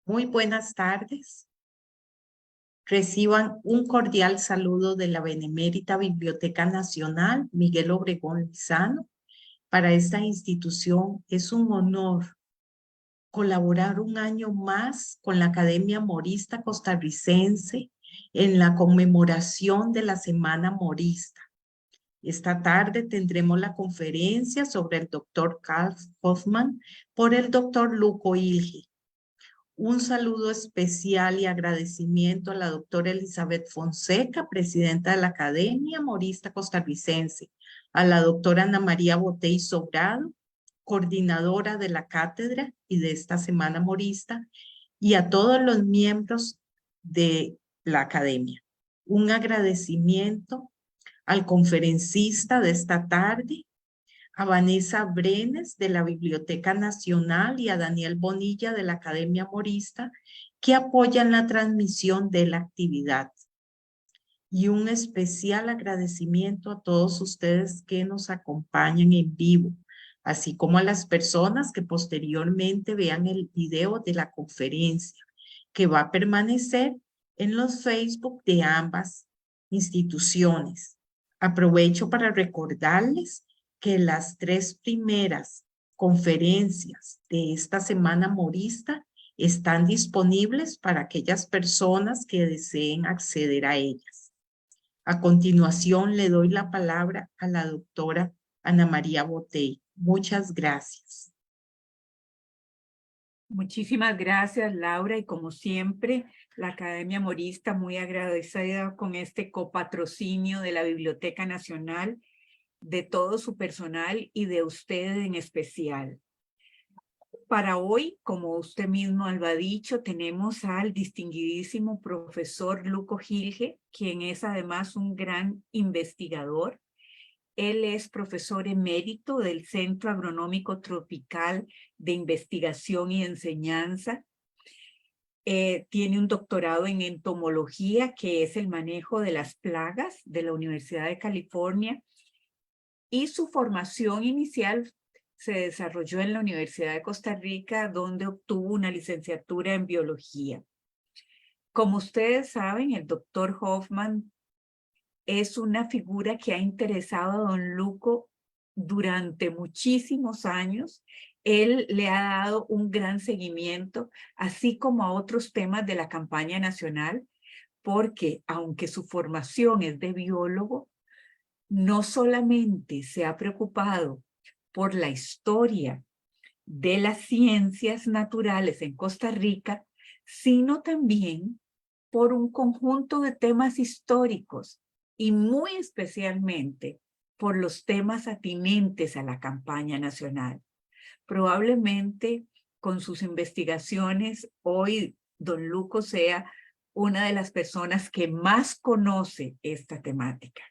Muy buenas tardes. Reciban un cordial saludo de la Benemérita Biblioteca Nacional Miguel Obregón Lizano. Para esta institución es un honor colaborar un año más con la Academia Morista Costarricense en la conmemoración de la Semana Morista. Esta tarde tendremos la conferencia sobre el doctor Karl Hoffmann por el doctor Luco Ilge. Un saludo especial y agradecimiento a la doctora Elizabeth Fonseca, presidenta de la Academia Morista Costarricense, a la doctora Ana María Botey Sobrado, coordinadora de la cátedra y de esta Semana Morista, y a todos los miembros de la Academia. Un agradecimiento al conferencista de esta tarde, a Vanessa Brenes de la Biblioteca Nacional y a Daniel Bonilla de la Academia Morista, que apoyan la transmisión de la actividad. Y un especial agradecimiento a todos ustedes que nos acompañan en vivo, así como a las personas que posteriormente vean el video de la conferencia, que va a permanecer en los Facebook de ambas instituciones. Aprovecho para recordarles que las 3 primeras conferencias de esta Semana Morista están disponibles para aquellas personas que deseen acceder a ellas. A continuación, le doy la palabra a la doctora Ana María Botey. Muchas gracias. Muchísimas gracias, Laura, y como siempre, la Academia Morista muy agradecida con este copatrocinio de la Biblioteca Nacional, de todo su personal y de usted en especial. Para hoy, como usted mismo lo ha dicho, tenemos al distinguidísimo profesor Luco Ilge, quien es además un gran investigador. Él es profesor emérito del Centro Agronómico Tropical de Investigación y Enseñanza. Tiene un doctorado en entomología, que es el manejo de las plagas, de la Universidad de California. Y su formación inicial se desarrolló en la Universidad de Costa Rica, donde obtuvo una licenciatura en biología. Como ustedes saben, el doctor Hoffmann es una figura que ha interesado a don Luco durante muchísimos años. Él le ha dado un gran seguimiento, así como a otros temas de la campaña nacional, porque aunque su formación es de biólogo, no solamente se ha preocupado por la historia de las ciencias naturales en Costa Rica, sino también por un conjunto de temas históricos y muy especialmente por los temas atinentes a la campaña nacional. Probablemente con sus investigaciones hoy don Luco sea una de las personas que más conoce esta temática.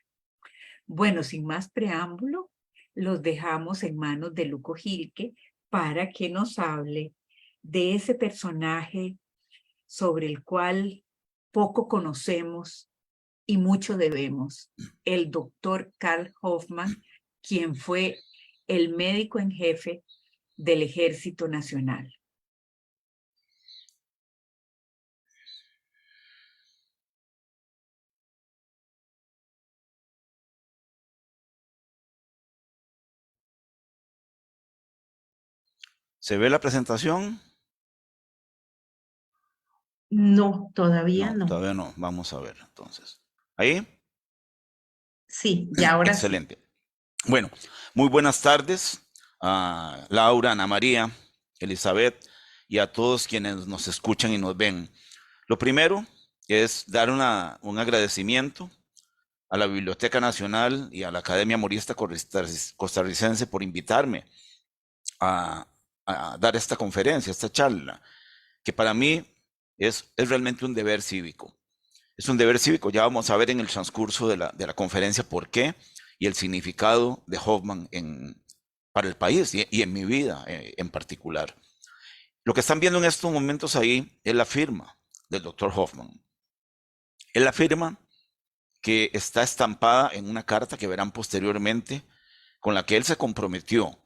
Bueno, sin más preámbulo, los dejamos en manos de Luco Ilge para que nos hable de ese personaje sobre el cual poco conocemos y mucho debemos, el doctor Karl Hoffmann, quien fue el médico en jefe del Ejército Nacional. ¿Se ve la presentación? No, todavía no. Todavía no. Vamos a ver entonces. ¿Ahí? Sí, ya ahora sí. Excelente. Bueno, muy buenas tardes a Laura, Ana María, Elizabeth y a todos quienes nos escuchan y nos ven. Lo primero es dar un agradecimiento a la Biblioteca Nacional y a la Academia Morista Costarricense por invitarme a dar esta conferencia, esta charla, que para mí es realmente un deber cívico. Es un deber cívico, ya vamos a ver en el transcurso de la conferencia por qué y el significado de Hoffmann para el país y en mi vida en particular. Lo que están viendo en estos momentos ahí es la firma del doctor Hoffmann. Es la firma que está estampada en una carta que verán posteriormente, con la que él se comprometió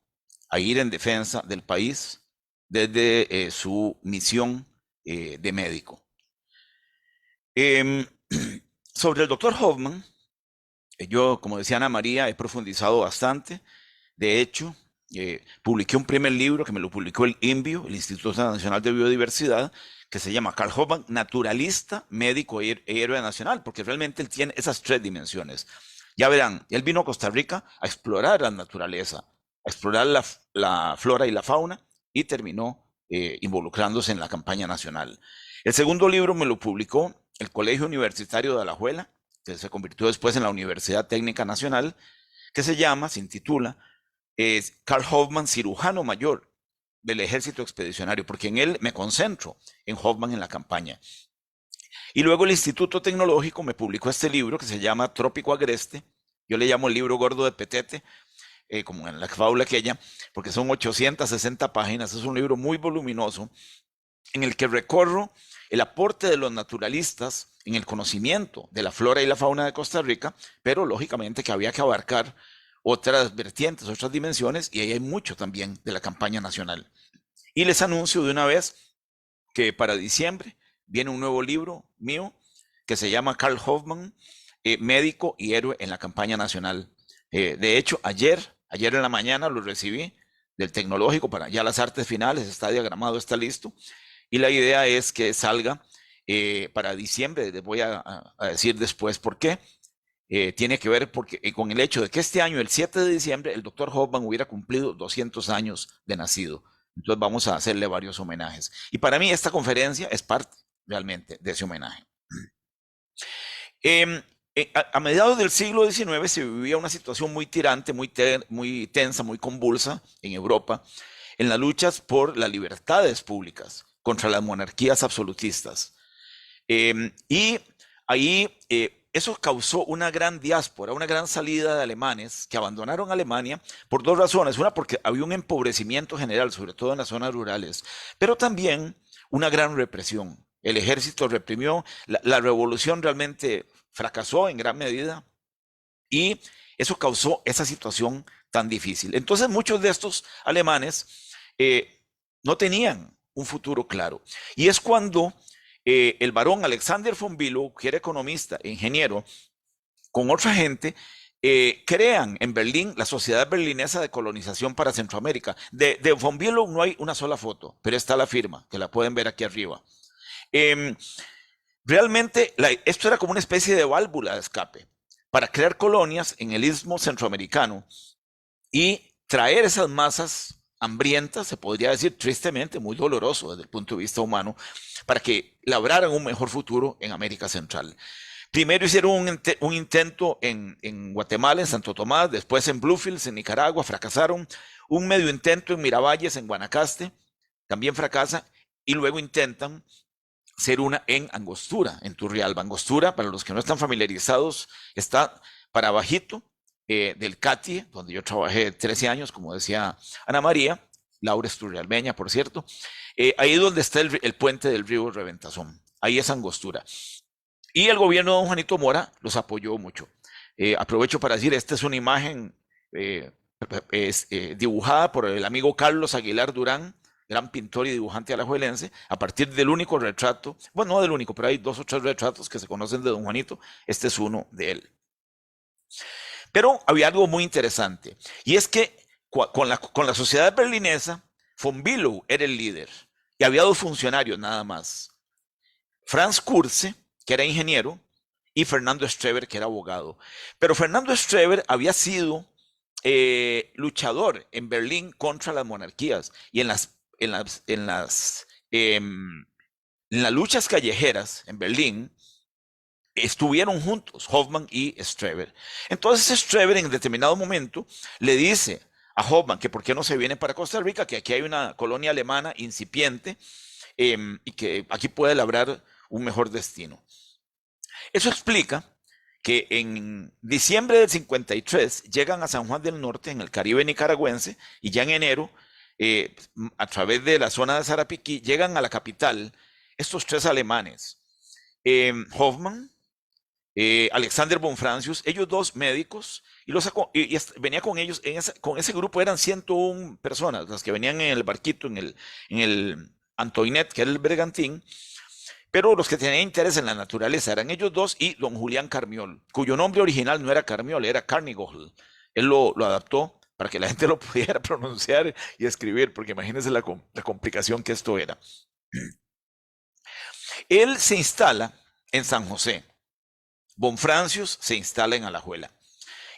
a ir en defensa del país desde su misión de médico. Sobre el doctor Hoffman, yo, como decía Ana María, he profundizado bastante. De hecho, publiqué un primer libro que me lo publicó el INBio, el Instituto Nacional de Biodiversidad, que se llama Carl Hoffman, naturalista, médico e héroe nacional, porque realmente él tiene esas tres dimensiones. Ya verán, él vino a Costa Rica a explorar la naturaleza, a explorar la flora y la fauna, y terminó involucrándose en la campaña nacional. El segundo libro me lo publicó el Colegio Universitario de Alajuela, que se convirtió después en la Universidad Técnica Nacional, que se intitula Carl Hoffman, cirujano mayor del Ejército Expedicionario, porque en él me concentro en Hoffman en la campaña. Y luego el Instituto Tecnológico me publicó este libro que se llama Trópico Agreste. Yo le llamo el libro gordo de Petete, como en la fábula aquella, porque son 860 páginas. Es un libro muy voluminoso en el que recorro el aporte de los naturalistas en el conocimiento de la flora y la fauna de Costa Rica, pero lógicamente que había que abarcar otras vertientes, otras dimensiones, y ahí hay mucho también de la campaña nacional. Y les anuncio de una vez que para diciembre viene un nuevo libro mío que se llama Carl Hoffman, médico y héroe en la campaña nacional. De hecho, ayer en la mañana lo recibí del Tecnológico para ya las artes finales, está diagramado, está listo, y la idea es que salga para diciembre. Les voy a decir después por qué. Tiene que ver con el hecho de que este año, el 7 de diciembre, el doctor Hoffman hubiera cumplido 200 años de nacido. Entonces vamos a hacerle varios homenajes. Y para mí esta conferencia es parte realmente de ese homenaje. A mediados del siglo XIX se vivía una situación muy tirante, muy tensa, muy convulsa en Europa, en las luchas por las libertades públicas contra las monarquías absolutistas. Y ahí eso causó una gran diáspora, una gran salida de alemanes que abandonaron Alemania por dos razones. Una, porque había un empobrecimiento general, sobre todo en las zonas rurales, pero también una gran represión. El ejército reprimió, la revolución realmente fracasó en gran medida y eso causó esa situación tan difícil. Entonces muchos de estos alemanes no tenían un futuro claro. Y es cuando el barón Alexander von Bülow, que era economista e ingeniero, con otra gente, crean en Berlín la Sociedad Berlinesa de Colonización para Centroamérica. De von Bülow no hay una sola foto, pero está la firma, que la pueden ver aquí arriba. Realmente esto era como una especie de válvula de escape para crear colonias en el istmo centroamericano y traer esas masas hambrientas, se podría decir tristemente, muy doloroso desde el punto de vista humano, para que labraran un mejor futuro en América Central. Primero hicieron un intento en Guatemala, en Santo Tomás, después en Bluefields, en Nicaragua, fracasaron. Un medio intento en Miravalles, en Guanacaste, también fracasa, y luego intentan hacer una en Angostura, en Turrialba. Angostura, para los que no están familiarizados, está para abajito del CATIE, donde yo trabajé 13 años, como decía Ana María. Laura es turrialbeña, por cierto. Ahí donde está el puente del río Reventazón. Ahí es Angostura. Y el gobierno de don Juanito Mora los apoyó mucho. Aprovecho para decir, esta es una imagen dibujada por el amigo Carlos Aguilar Durán, gran pintor y dibujante alajuelense, a partir del único retrato, bueno, no del único, pero hay 2 o 3 retratos que se conocen de don Juanito. Este es uno de él. Pero había algo muy interesante, y es que con la sociedad berlinesa, von Bülow era el líder, y había 2 funcionarios nada más. Franz Kurze, que era ingeniero, y Fernando Streber, que era abogado. Pero Fernando Streber había sido luchador en Berlín contra las monarquías, y en las luchas callejeras en Berlín estuvieron juntos Hoffman y Streber. Entonces Streber en determinado momento le dice a Hoffman que por qué no se viene para Costa Rica, que aquí hay una colonia alemana incipiente y que aquí puede labrar un mejor destino. Eso explica que en diciembre del 53 llegan a San Juan del Norte, en el Caribe nicaragüense, y ya en enero, a través de la zona de Sarapiquí, llegan a la capital estos 3 alemanes, Hoffman, Alexander von Francius, ellos 2 médicos, y venía con ellos, con ese grupo eran 101 personas las que venían en el barquito, en Antoinette, que era el bergantín, pero los que tenían interés en la naturaleza eran ellos dos y don Julián Carmiol, cuyo nombre original no era Carmiol, era Carnegie. Él lo adaptó para que la gente lo pudiera pronunciar y escribir, porque imagínense la complicación que esto era. Él se instala en San José. Bonfrancios se instala en Alajuela.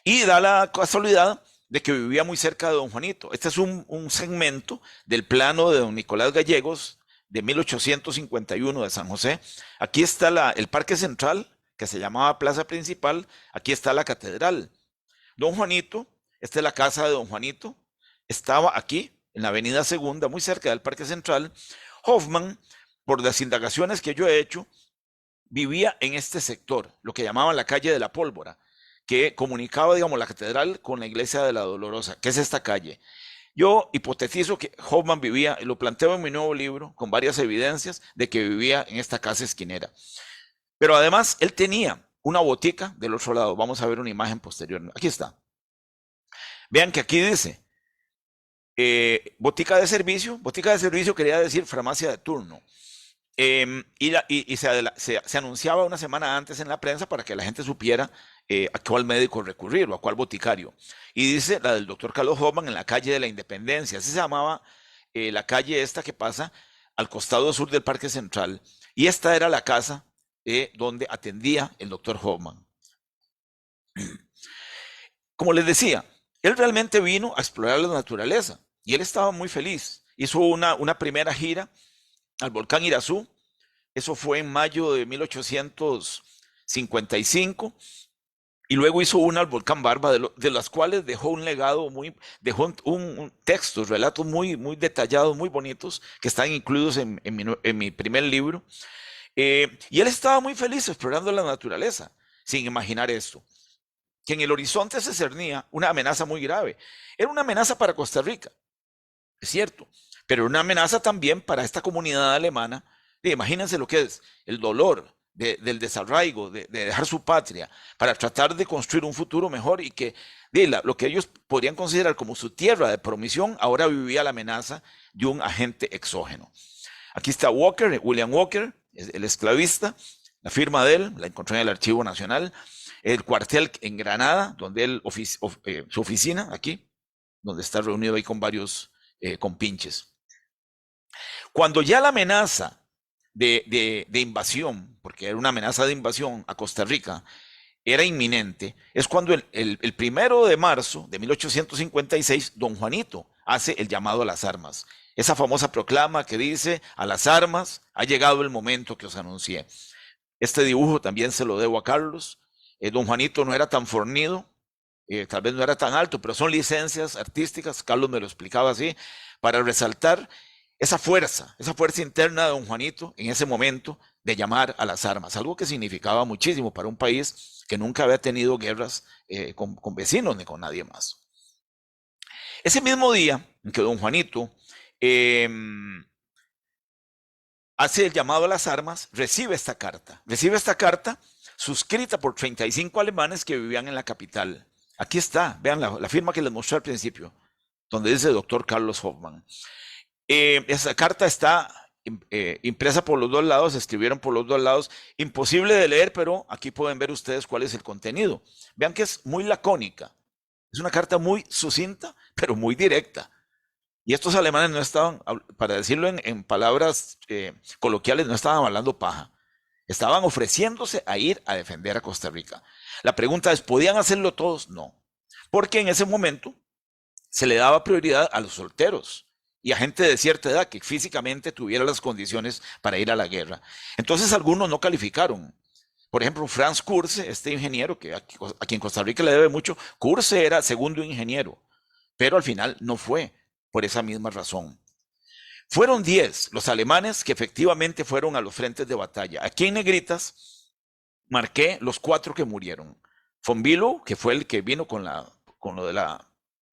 Y da la casualidad de que vivía muy cerca de don Juanito. Este es un segmento del plano de don Nicolás Gallegos de 1851 de San José. Aquí está el Parque Central, que se llamaba Plaza Principal. Aquí está la catedral. Don Juanito, esta es la casa de don Juanito, estaba aquí, en la Avenida Segunda, muy cerca del Parque Central. Hoffman, por las indagaciones que yo he hecho, vivía en este sector, lo que llamaban la calle de la Pólvora, que comunicaba, digamos, la catedral con la iglesia de la Dolorosa, que es esta calle. Yo hipotetizo que Hoffman vivía, y lo planteo en mi nuevo libro, con varias evidencias de que vivía en esta casa esquinera. Pero además, él tenía una botica del otro lado. Vamos a ver una imagen posterior. Aquí está. Vean que aquí dice, botica de servicio. Botica de servicio quería decir farmacia de turno. Se anunciaba una semana antes en la prensa para que la gente supiera a cuál médico recurrir o a cuál boticario. Y dice la del doctor Carlos Hoffman en la calle de la Independencia. Así se llamaba la calle esta que pasa al costado sur del Parque Central. Y esta era la casa donde atendía el doctor Hoffman. Como les decía, él realmente vino a explorar la naturaleza y él estaba muy feliz. Hizo una primera gira al volcán Irazú. Eso fue en mayo de 1855. Y luego hizo una al volcán Barba, de las cuales dejó un legado dejó un textos, relatos muy detallados, muy bonitos, que están incluidos en mi primer libro. Y él estaba muy feliz explorando la naturaleza, sin imaginar esto, que en el horizonte se cernía una amenaza muy grave. Era una amenaza para Costa Rica, es cierto, pero una amenaza también para esta comunidad alemana. Imagínense lo que es el dolor del desarraigo, de dejar su patria, para tratar de construir un futuro mejor y que lo que ellos podrían considerar como su tierra de promisión, ahora vivía la amenaza de un agente exógeno. Aquí está Walker, William Walker, el esclavista, la firma de él, la encontré en el Archivo Nacional, el cuartel en Granada, donde su oficina, aquí, donde está reunido ahí con varios compinches. Cuando ya la amenaza de invasión, porque era una amenaza de invasión a Costa Rica, era inminente, es cuando el 1 de marzo de 1856, don Juanito hace el llamado a las armas. Esa famosa proclama que dice, a las armas, ha llegado el momento que os anuncié. Este dibujo también se lo debo a Carlos. Don Juanito no era tan fornido, tal vez no era tan alto, pero son licencias artísticas, Carlos me lo explicaba así, para resaltar esa fuerza interna de don Juanito en ese momento de llamar a las armas, algo que significaba muchísimo para un país que nunca había tenido guerras con vecinos ni con nadie más. Ese mismo día en que don Juanito hace el llamado a las armas, recibe esta carta suscrita por 35 alemanes que vivían en la capital. Aquí está, vean la firma que les mostré al principio, donde dice doctor Carlos Hoffman. Esa carta está impresa por los dos lados, se escribieron por los dos lados, imposible de leer, pero aquí pueden ver ustedes cuál es el contenido. Vean que es muy lacónica, es una carta muy sucinta, pero muy directa. Y estos alemanes no estaban, para decirlo en palabras coloquiales, no estaban hablando paja. Estaban ofreciéndose a ir a defender a Costa Rica. La pregunta es, ¿podían hacerlo todos? No. Porque en ese momento se le daba prioridad a los solteros y a gente de cierta edad que físicamente tuviera las condiciones para ir a la guerra. Entonces algunos no calificaron. Por ejemplo, Franz Kurse, este ingeniero que a quien Costa Rica le debe mucho, Kurse era segundo ingeniero, pero al final no fue por esa misma razón. Fueron 10 los alemanes que efectivamente fueron a los frentes de batalla. Aquí en negritas marqué los 4 que murieron. Von Bülow, que fue el que vino con lo de la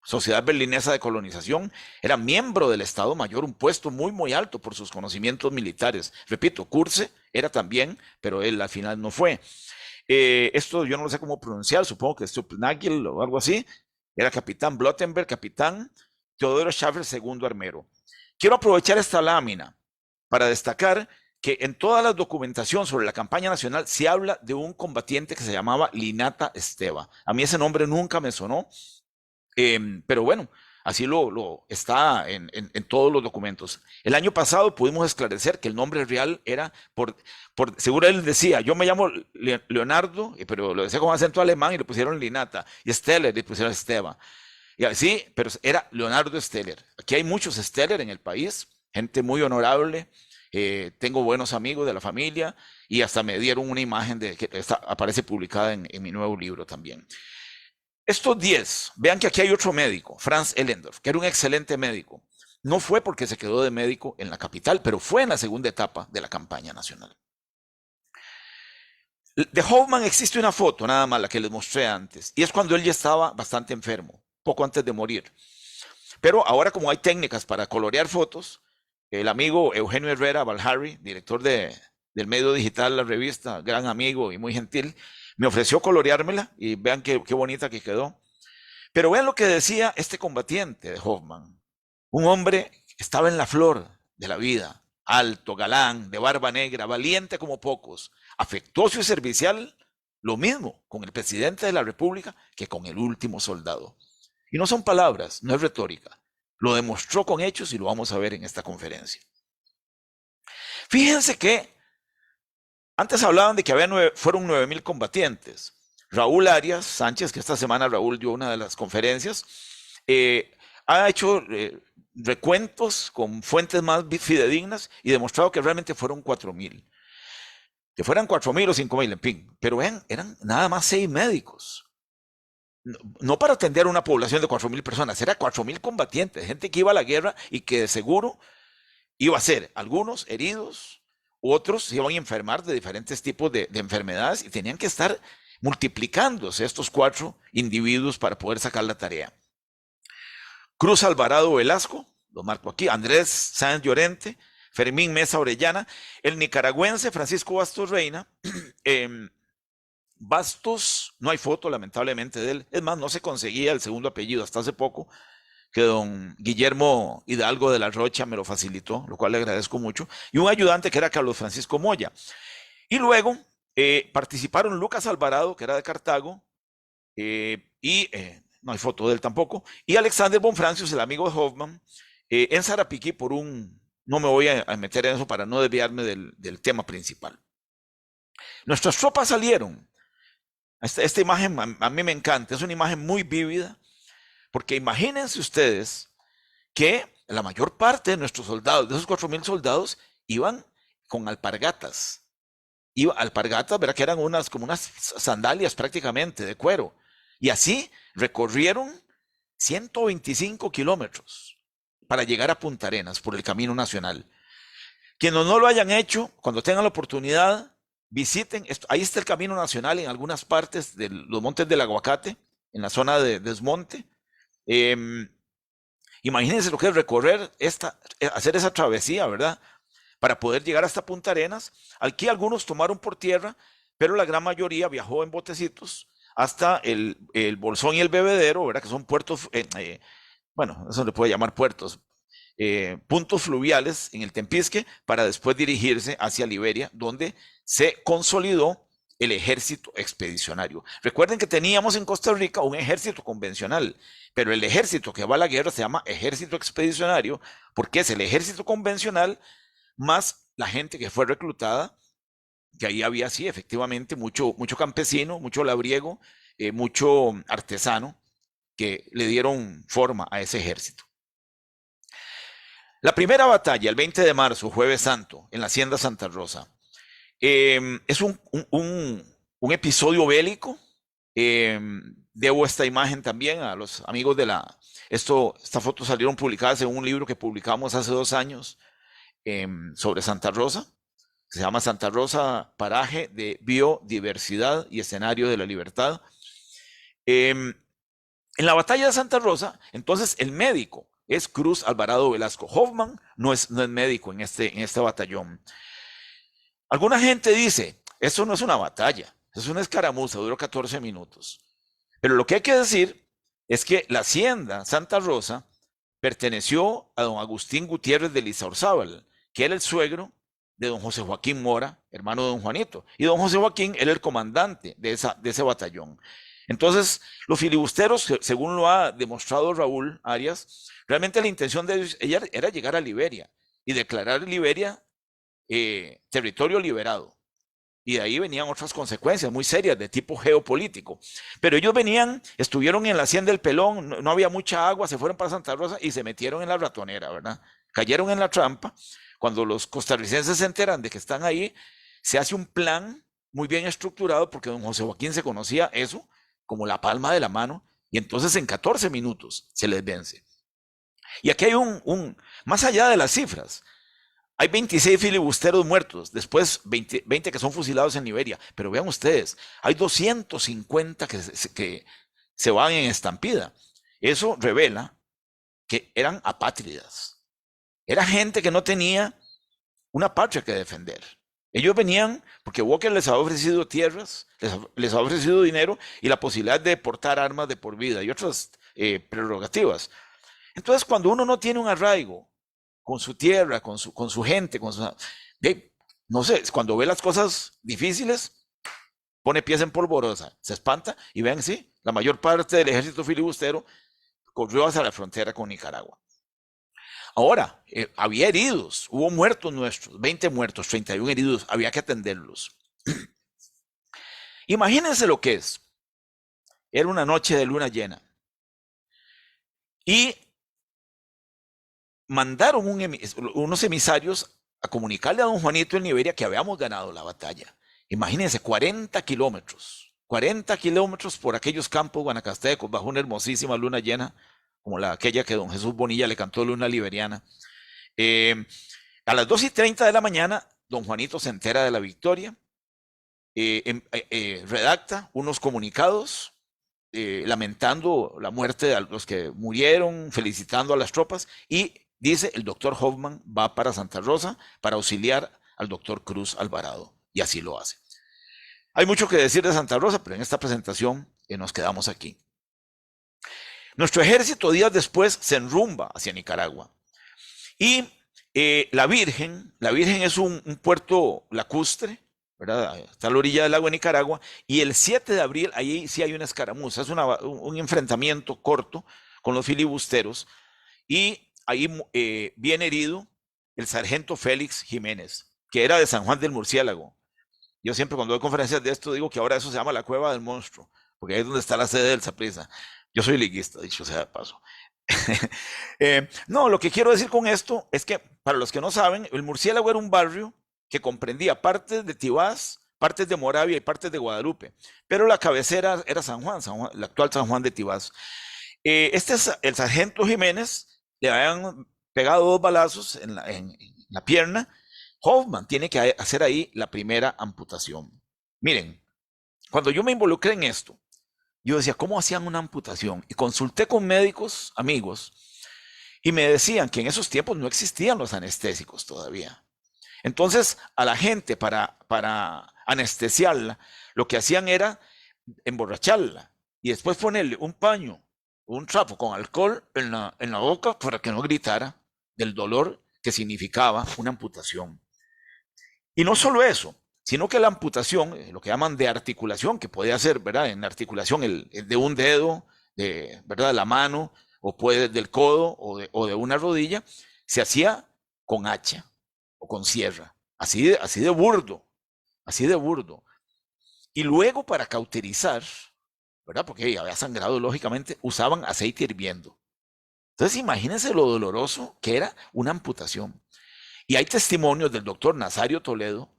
Sociedad Berlinesa de Colonización, era miembro del Estado Mayor, un puesto muy alto por sus conocimientos militares. Repito, Kurse era también, pero él al final no fue. Esto yo no lo sé cómo pronunciar, supongo que es Stupnagel o algo así. Era capitán Blottenberg, capitán Teodoro Schaffer, segundo armero. Quiero aprovechar esta lámina para destacar que en toda la documentación sobre la campaña nacional se habla de un combatiente que se llamaba Linata Esteva. A mí ese nombre nunca me sonó, pero bueno, así lo está en todos los documentos. El año pasado pudimos esclarecer que el nombre real era, seguro él decía, yo me llamo Leonardo, pero lo decía con acento alemán y le pusieron Linata, y Steller le pusieron Esteva. Y así, pero era Leonardo Steller. Aquí hay muchos Steller en el país, gente muy honorable. Tengo buenos amigos de la familia y hasta me dieron una imagen que aparece publicada en mi nuevo libro también. Estos 10, vean que aquí hay otro médico, Franz Ellendorf, que era un excelente médico. No fue porque se quedó de médico en la capital, pero fue en la segunda etapa de la campaña nacional. De Hoffman existe una foto, nada más, la que les mostré antes, y es cuando él ya estaba bastante enfermo, poco antes de morir. Pero ahora, como hay técnicas para colorear fotos, el amigo Eugenio Herrera Valharry, director del medio digital, la revista, gran amigo y muy gentil, me ofreció coloreármela y vean qué bonita que quedó. Pero vean lo que decía este combatiente de Hoffman. Un hombre que estaba en la flor de la vida, alto, galán, de barba negra, valiente como pocos, afectuoso y servicial, lo mismo con el presidente de la República que con el último soldado. Y no son palabras, no es retórica. Lo demostró con hechos y lo vamos a ver en esta conferencia. Fíjense que antes hablaban de que fueron 9,000 combatientes. Raúl Arias Sánchez, que esta semana Raúl dio una de las conferencias, ha hecho recuentos con fuentes más fidedignas y demostrado que realmente fueron 4,000. Que fueran 4,000 o 5,000, en fin. Pero ven, eran nada más 6 médicos. No para atender a una población de 4,000 personas, era 4,000 combatientes, gente que iba a la guerra y que de seguro iba a ser algunos heridos, otros se iban a enfermar de diferentes tipos de enfermedades y tenían que estar multiplicándose estos 4 individuos para poder sacar la tarea. Cruz Alvarado Velasco, lo marco aquí, Andrés Sáenz Llorente, Fermín Mesa Orellana, el nicaragüense Francisco Bastos Reina, Bastos, no hay foto lamentablemente de él, es más, no se conseguía el segundo apellido hasta hace poco, que don Guillermo Hidalgo de la Rocha me lo facilitó, lo cual le agradezco mucho, y un ayudante que era Carlos Francisco Moya. Y luego participaron Lucas Alvarado, que era de Cartago, no hay foto de él tampoco, y Alexander Bonfrancius, el amigo de Hoffman, en Sarapiquí no me voy a meter en eso para no desviarme del tema principal. Nuestras tropas salieron. Esta imagen a mí me encanta, es una imagen muy vívida, porque imagínense ustedes que la mayor parte de nuestros soldados, de esos 4,000 soldados, iban con alpargatas. Alpargatas, ¿verdad? Que eran como unas sandalias prácticamente de cuero. Y así recorrieron 125 kilómetros para llegar a Punta Arenas por el Camino Nacional. Quienes no lo hayan hecho, cuando tengan la oportunidad, visiten. Ahí está el Camino Nacional en algunas partes de los Montes del Aguacate, en la zona de Desmonte. Imagínense lo que es recorrer hacer esa travesía, ¿verdad? Para poder llegar hasta Punta Arenas. Aquí algunos tomaron por tierra, pero la gran mayoría viajó en botecitos hasta el Bolsón y el Bebedero, ¿verdad? Que son puertos, bueno, eso le puede llamar puertos, puntos fluviales en el Tempisque, para después dirigirse hacia Liberia, donde se consolidó el ejército expedicionario. Recuerden que teníamos en Costa Rica un ejército convencional, pero el ejército que va a la guerra se llama ejército expedicionario, porque es el ejército convencional más la gente que fue reclutada, que ahí había, sí, efectivamente, mucho campesino, mucho labriego, mucho artesano, que le dieron forma a ese ejército. La primera batalla, el 20 de marzo, Jueves Santo, en la Hacienda Santa Rosa, es un episodio bélico. Debo esta imagen también a los amigos de estas fotos salieron publicadas en un libro que publicamos hace 2 años sobre Santa Rosa. Se llama Santa Rosa, paraje de biodiversidad y escenario de la libertad. En la batalla de Santa Rosa, entonces el médico es Cruz Alvarado Velasco. Hoffman no es médico en este batallón. Alguna gente dice, eso no es una batalla, es una escaramuza, duró 14 minutos. Pero lo que hay que decir es que la hacienda Santa Rosa perteneció a don Agustín Gutiérrez de Lizaorzábal, que era el suegro de don José Joaquín Mora, hermano de don Juanito. Y don José Joaquín era el comandante de ese batallón. Entonces, los filibusteros, según lo ha demostrado Raúl Arias, realmente la intención de ellos era llegar a Liberia y declarar Liberia territorio liberado. Y de ahí venían otras consecuencias muy serias de tipo geopolítico. Pero ellos estuvieron en la Hacienda del Pelón, no había mucha agua, se fueron para Santa Rosa y se metieron en la ratonera, ¿verdad? Cayeron en la trampa. Cuando los costarricenses se enteran de que están ahí, se hace un plan muy bien estructurado porque don José Joaquín se conocía eso como la palma de la mano y entonces en 14 minutos se les vence. Y aquí hay más allá de las cifras, hay 26 filibusteros muertos, después 20 que son fusilados en Liberia, pero vean ustedes, hay 250 que se van en estampida. Eso revela que eran apátridas. Era gente que no tenía una patria que defender. Ellos venían porque Walker les ha ofrecido tierras, les ha ofrecido dinero y la posibilidad de portar armas de por vida y otras prerrogativas. Entonces, cuando uno no tiene un arraigo con su tierra, con su gente, no sé, cuando ve las cosas difíciles, pone pies en polvorosa, se espanta y ven, sí, la mayor parte del ejército filibustero corrió hacia la frontera con Nicaragua. Ahora, había heridos, hubo muertos nuestros, 20 muertos, 31 heridos, había que atenderlos. Imagínense lo que es. Era una noche de luna llena. Y mandaron unos emisarios a comunicarle a don Juanito en Liberia que habíamos ganado la batalla. Imagínense, 40 kilómetros por aquellos campos guanacastecos bajo una hermosísima luna llena, como aquella que don Jesús Bonilla le cantó Luna Liberiana. A las 2:30 de la mañana, don Juanito se entera de la victoria, redacta unos comunicados lamentando la muerte de los que murieron, felicitando a las tropas y dice, el doctor Hoffman va para Santa Rosa para auxiliar al doctor Cruz Alvarado, y así lo hace. Hay mucho que decir de Santa Rosa, pero en esta presentación nos quedamos aquí. Nuestro ejército días después se enrumba hacia Nicaragua. Y la Virgen es un puerto lacustre, ¿verdad? Está a la orilla del lago de Nicaragua, y el 7 de abril, ahí sí hay una escaramuza, es un enfrentamiento corto con los filibusteros, y ahí viene herido el sargento Félix Jiménez, que era de San Juan del Murciélago. Yo siempre cuando doy conferencias de esto digo que ahora eso se llama la Cueva del Monstruo, porque ahí es donde está la sede del Saprissa. Yo soy liguista, dicho sea de paso. No, lo que quiero decir con esto es que, para los que no saben, el Murciélago era un barrio que comprendía partes de Tibás, partes de Moravia y partes de Guadalupe, pero la cabecera era San Juan, el actual San Juan de Tibás. El sargento Jiménez le habían pegado 2 balazos en la pierna. Hoffman tiene que hacer ahí la primera amputación. Miren, cuando yo me involucré en esto, yo decía, ¿cómo hacían una amputación? Y consulté con médicos amigos y me decían que en esos tiempos no existían los anestésicos todavía. Entonces, a la gente para anestesiarla, lo que hacían era emborracharla y después ponerle un paño, un trapo con alcohol en la boca para que no gritara del dolor que significaba una amputación. Y no solo eso, sino que la amputación, lo que llaman de articulación, que puede hacer, ¿verdad? En la articulación el de un dedo, ¿verdad? De la mano, o puede del codo o de una rodilla, se hacía con hacha o con sierra, así de burdo, así de burdo. Y luego para cauterizar, ¿verdad? Porque había sangrado, lógicamente, usaban aceite hirviendo. Entonces imagínense lo doloroso que era una amputación. Y hay testimonios del doctor Nazario Toledo,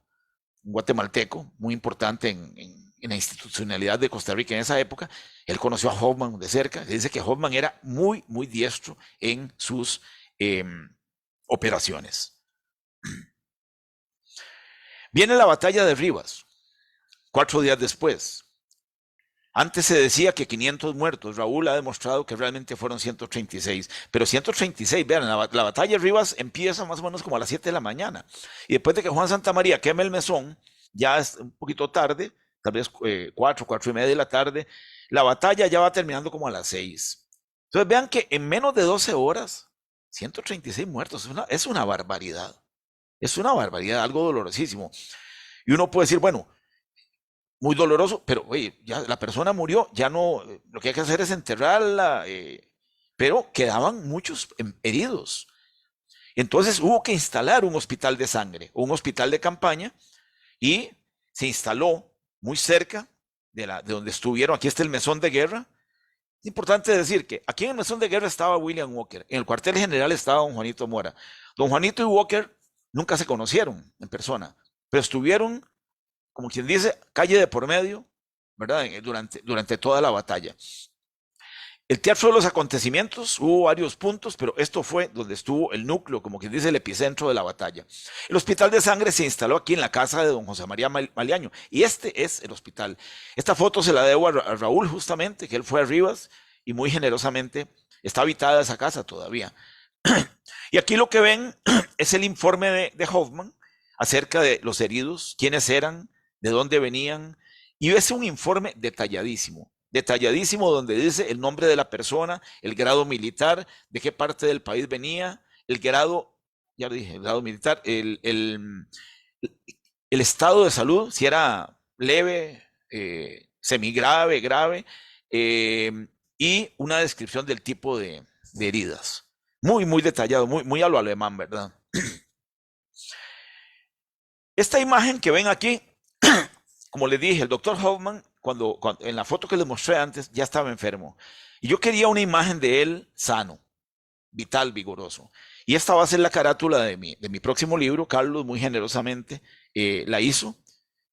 un guatemalteco muy importante en la institucionalidad de Costa Rica en esa época. Él conoció a Hoffman de cerca. Dice que Hoffman era muy, muy diestro en sus operaciones. Viene la batalla de Rivas, 4 días después. Antes se decía que 500 muertos. Raúl ha demostrado que realmente fueron 136. Pero 136, vean, la batalla de Rivas empieza más o menos como a las 7 de la mañana. Y después de que Juan Santamaría queme el mesón, ya es un poquito tarde, tal vez 4:30 de la tarde, la batalla ya va terminando como a las 6. Entonces vean que en menos de 12 horas, 136 muertos, es una barbaridad. Es una barbaridad, algo dolorosísimo. Y uno puede decir, bueno, muy doloroso, pero oye, ya la persona murió, ya no, lo que hay que hacer es enterrarla, pero quedaban muchos heridos. Entonces hubo que instalar un hospital de sangre, un hospital de campaña, y se instaló muy cerca de donde estuvieron. Aquí está el mesón de guerra. Es importante decir que aquí en el mesón de guerra estaba William Walker, en el cuartel general estaba don Juanito Mora. Don Juanito y Walker nunca se conocieron en persona, pero estuvieron, como quien dice, calle de por medio, ¿verdad? Durante toda la batalla. El teatro de los acontecimientos, hubo varios puntos, pero esto fue donde estuvo el núcleo, como quien dice, el epicentro de la batalla. El hospital de sangre se instaló aquí en la casa de don José María Maliaño, y este es el hospital. Esta foto se la debo a Raúl, justamente, que él fue a Rivas, y muy generosamente está habitada esa casa todavía. Y aquí lo que ven es el informe de Hoffman acerca de los heridos, quiénes eran, de dónde venían, y es un informe detalladísimo donde dice el nombre de la persona, el grado militar, de qué parte del país venía, el grado, ya lo dije, el grado militar, el estado de salud, si era leve, semigrave, grave, y una descripción del tipo de heridas. Muy, muy detallado, muy a lo alemán, ¿verdad? Esta imagen que ven aquí, como les dije, el doctor Hoffman, cuando en la foto que les mostré antes, ya estaba enfermo. Y yo quería una imagen de él sano, vital, vigoroso. Y esta va a ser la carátula de mi próximo libro. Carlos muy generosamente la hizo,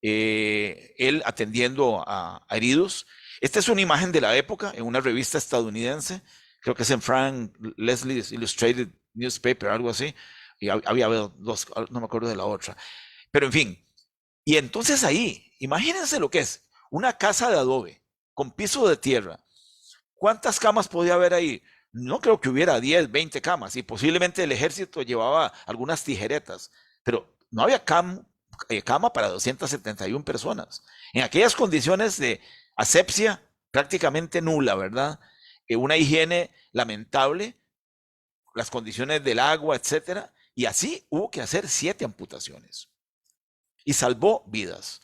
él atendiendo a heridos. Esta es una imagen de la época en una revista estadounidense, creo que es en Frank Leslie's Illustrated Newspaper, algo así. Y había dos, no me acuerdo de la otra. Pero en fin, y entonces ahí, imagínense lo que es una casa de adobe con piso de tierra. ¿Cuántas camas podía haber ahí? No creo que hubiera 10, 20 camas, y posiblemente el ejército llevaba algunas tijeretas, pero no había cama para 271 personas. En aquellas condiciones de asepsia prácticamente nula, ¿verdad? Una higiene lamentable, las condiciones del agua, etcétera, y así hubo que hacer 7 amputaciones. Y salvó vidas.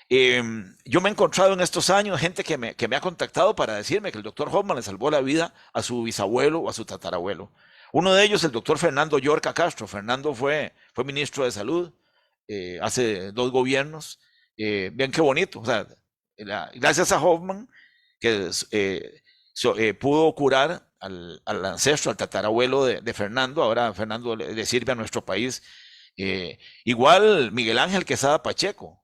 Yo me he encontrado en estos años gente que me ha contactado para decirme que el doctor Hoffman le salvó la vida a su bisabuelo o a su tatarabuelo. Uno de ellos, el doctor Fernando Yorca Castro. Fernando fue ministro de Salud hace 2 gobiernos. Vean qué bonito. O sea, gracias a Hoffman, que pudo curar al ancestro, al tatarabuelo de Fernando. Ahora Fernando le sirve a nuestro país. Igual Miguel Ángel Quesada Pacheco,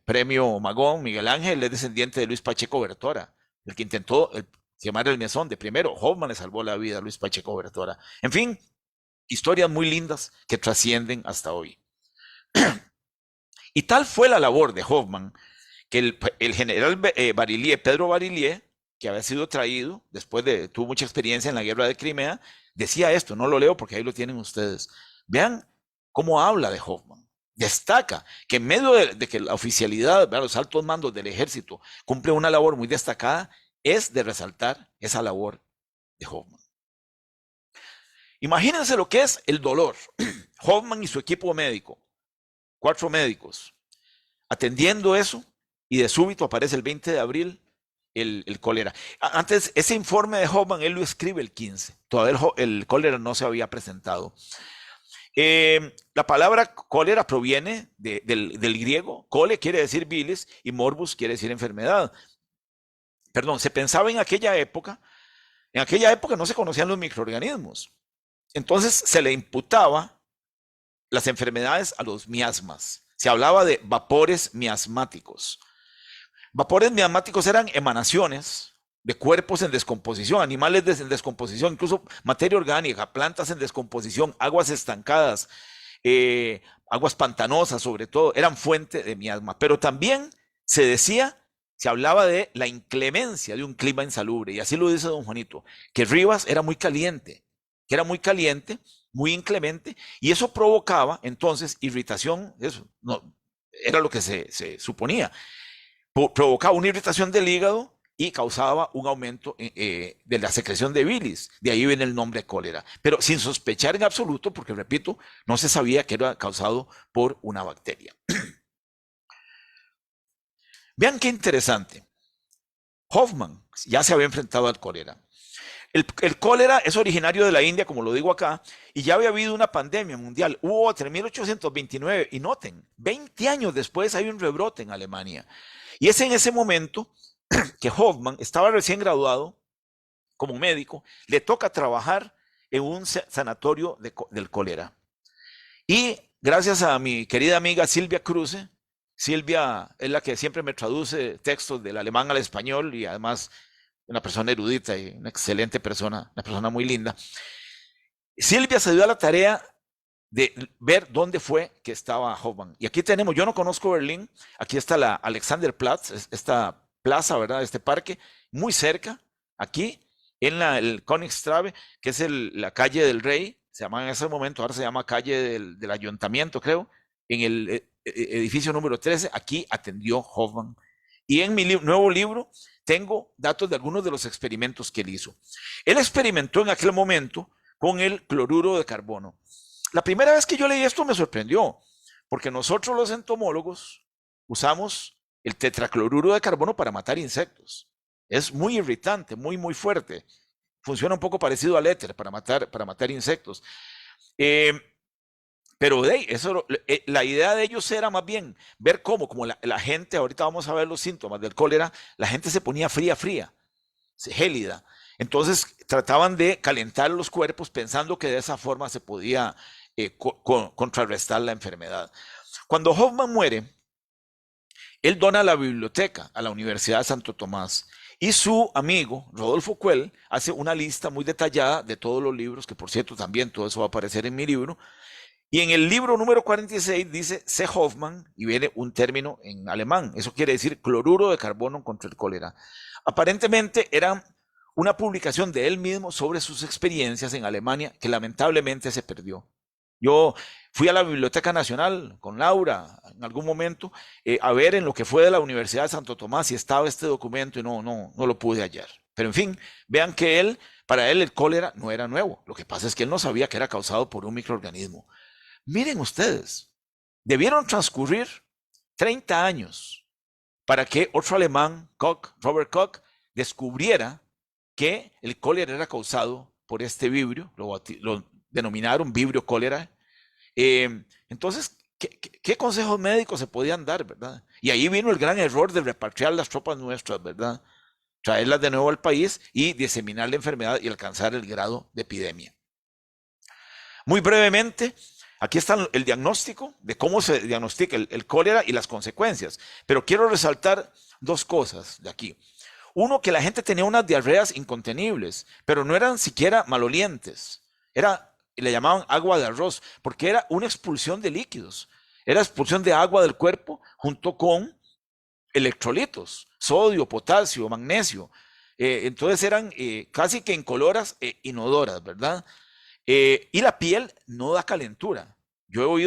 premio Magón. Miguel Ángel es descendiente de Luis Pacheco Bertora, el que intentó quemar el mesón de primero. Hoffman le salvó la vida a Luis Pacheco Bertora. En fin, historias muy lindas que trascienden hasta hoy. Y tal fue la labor de Hoffman que el general Barillier, Pedro Barillier, que había sido traído después tuvo mucha experiencia en la guerra de Crimea, decía esto. No lo leo porque ahí lo tienen ustedes. Vean cómo habla de Hoffman. Destaca que en medio de que la oficialidad, los altos mandos del ejército cumple una labor muy destacada, es de resaltar esa labor de Hoffman. Imagínense lo que es el dolor. Hoffman y su equipo médico, 4 médicos, atendiendo eso, y de súbito aparece el 20 de abril el cólera. Antes, ese informe de Hoffman, él lo escribe el 15. Todavía el cólera no se había presentado. La palabra cólera proviene del griego. Cole quiere decir bilis y morbus quiere decir enfermedad. Perdón, se pensaba en aquella época no se conocían los microorganismos. Entonces se le imputaba las enfermedades a los miasmas. Se hablaba de vapores miasmáticos. Vapores miasmáticos eran emanaciones de cuerpos en descomposición, animales en descomposición, incluso materia orgánica, plantas en descomposición, aguas estancadas, aguas pantanosas sobre todo, eran fuente de miasma. Pero también se hablaba de la inclemencia de un clima insalubre, y así lo dice don Juanito, que Rivas era muy caliente, muy inclemente, y eso provocaba entonces irritación. Eso no era lo que se suponía. Provocaba una irritación del hígado y causaba un aumento de la secreción de bilis. De ahí viene el nombre cólera, pero sin sospechar en absoluto, porque repito, no se sabía que era causado por una bacteria. Vean qué interesante. Hoffman ya se había enfrentado al cólera. El cólera es originario de la India, como lo digo acá, y ya había habido una pandemia mundial. Hubo entre 1829, y noten, 20 años después hay un rebrote en Alemania. Y es en ese momento que Hoffman estaba recién graduado como médico, le toca trabajar en un sanatorio del cólera. Y gracias a mi querida amiga Silvia Cruze, Silvia es la que siempre me traduce textos del alemán al español y además una persona erudita y una excelente persona, una persona muy linda. Silvia se dio a la tarea de ver dónde fue que estaba Hoffman. Y aquí tenemos, yo no conozco Berlín, aquí está la Alexanderplatz, esta plaza, ¿verdad? Este parque, muy cerca, aquí, en el Königstraße, que es la calle del Rey, se llamaba en ese momento, ahora se llama calle del Ayuntamiento, creo, en el edificio número 13, aquí atendió Hoffman. Y en mi nuevo libro tengo datos de algunos de los experimentos que él hizo. Él experimentó en aquel momento con el cloruro de carbono. La primera vez que yo leí esto me sorprendió, porque nosotros los entomólogos usamos el tetracloruro de carbono para matar insectos. Es muy irritante, muy, muy fuerte. Funciona un poco parecido al éter para matar insectos. Pero la idea de ellos era más bien ver cómo la gente, ahorita vamos a ver los síntomas del cólera, la gente se ponía fría, gélida. Entonces trataban de calentar los cuerpos pensando que de esa forma se podía contrarrestar la enfermedad. Cuando Hoffman muere, él dona la biblioteca a la Universidad de Santo Tomás y su amigo Rodolfo Kuell hace una lista muy detallada de todos los libros, que por cierto también todo eso va a aparecer en mi libro. Y en el libro número 46 dice C. Hoffman y viene un término en alemán. Eso quiere decir cloruro de carbono contra el cólera. Aparentemente era una publicación de él mismo sobre sus experiencias en Alemania que lamentablemente se perdió. Yo fui a la Biblioteca Nacional con Laura en algún momento a ver en lo que fue de la Universidad de Santo Tomás si estaba este documento y no lo pude hallar. Pero en fin, vean que para él el cólera no era nuevo. Lo que pasa es que él no sabía que era causado por un microorganismo. Miren ustedes, debieron transcurrir 30 años para que otro alemán, Robert Koch, descubriera que el cólera era causado por este vibrio, lo denominaron vibrio cólera. Entonces, ¿qué consejos médicos se podían dar, verdad? Y ahí vino el gran error de repatriar las tropas nuestras, ¿verdad? Traerlas de nuevo al país y diseminar la enfermedad y alcanzar el grado de epidemia. Muy brevemente, aquí está el diagnóstico de cómo se diagnostica el cólera y las consecuencias. Pero quiero resaltar dos cosas de aquí. Uno, que la gente tenía unas diarreas incontenibles, pero no eran siquiera malolientes. Le llamaban agua de arroz, porque era una expulsión de líquidos. Era expulsión de agua del cuerpo junto con electrolitos, sodio, potasio, magnesio. Entonces eran casi que incoloras e inodoras, ¿verdad? Y la piel no da calentura. Yo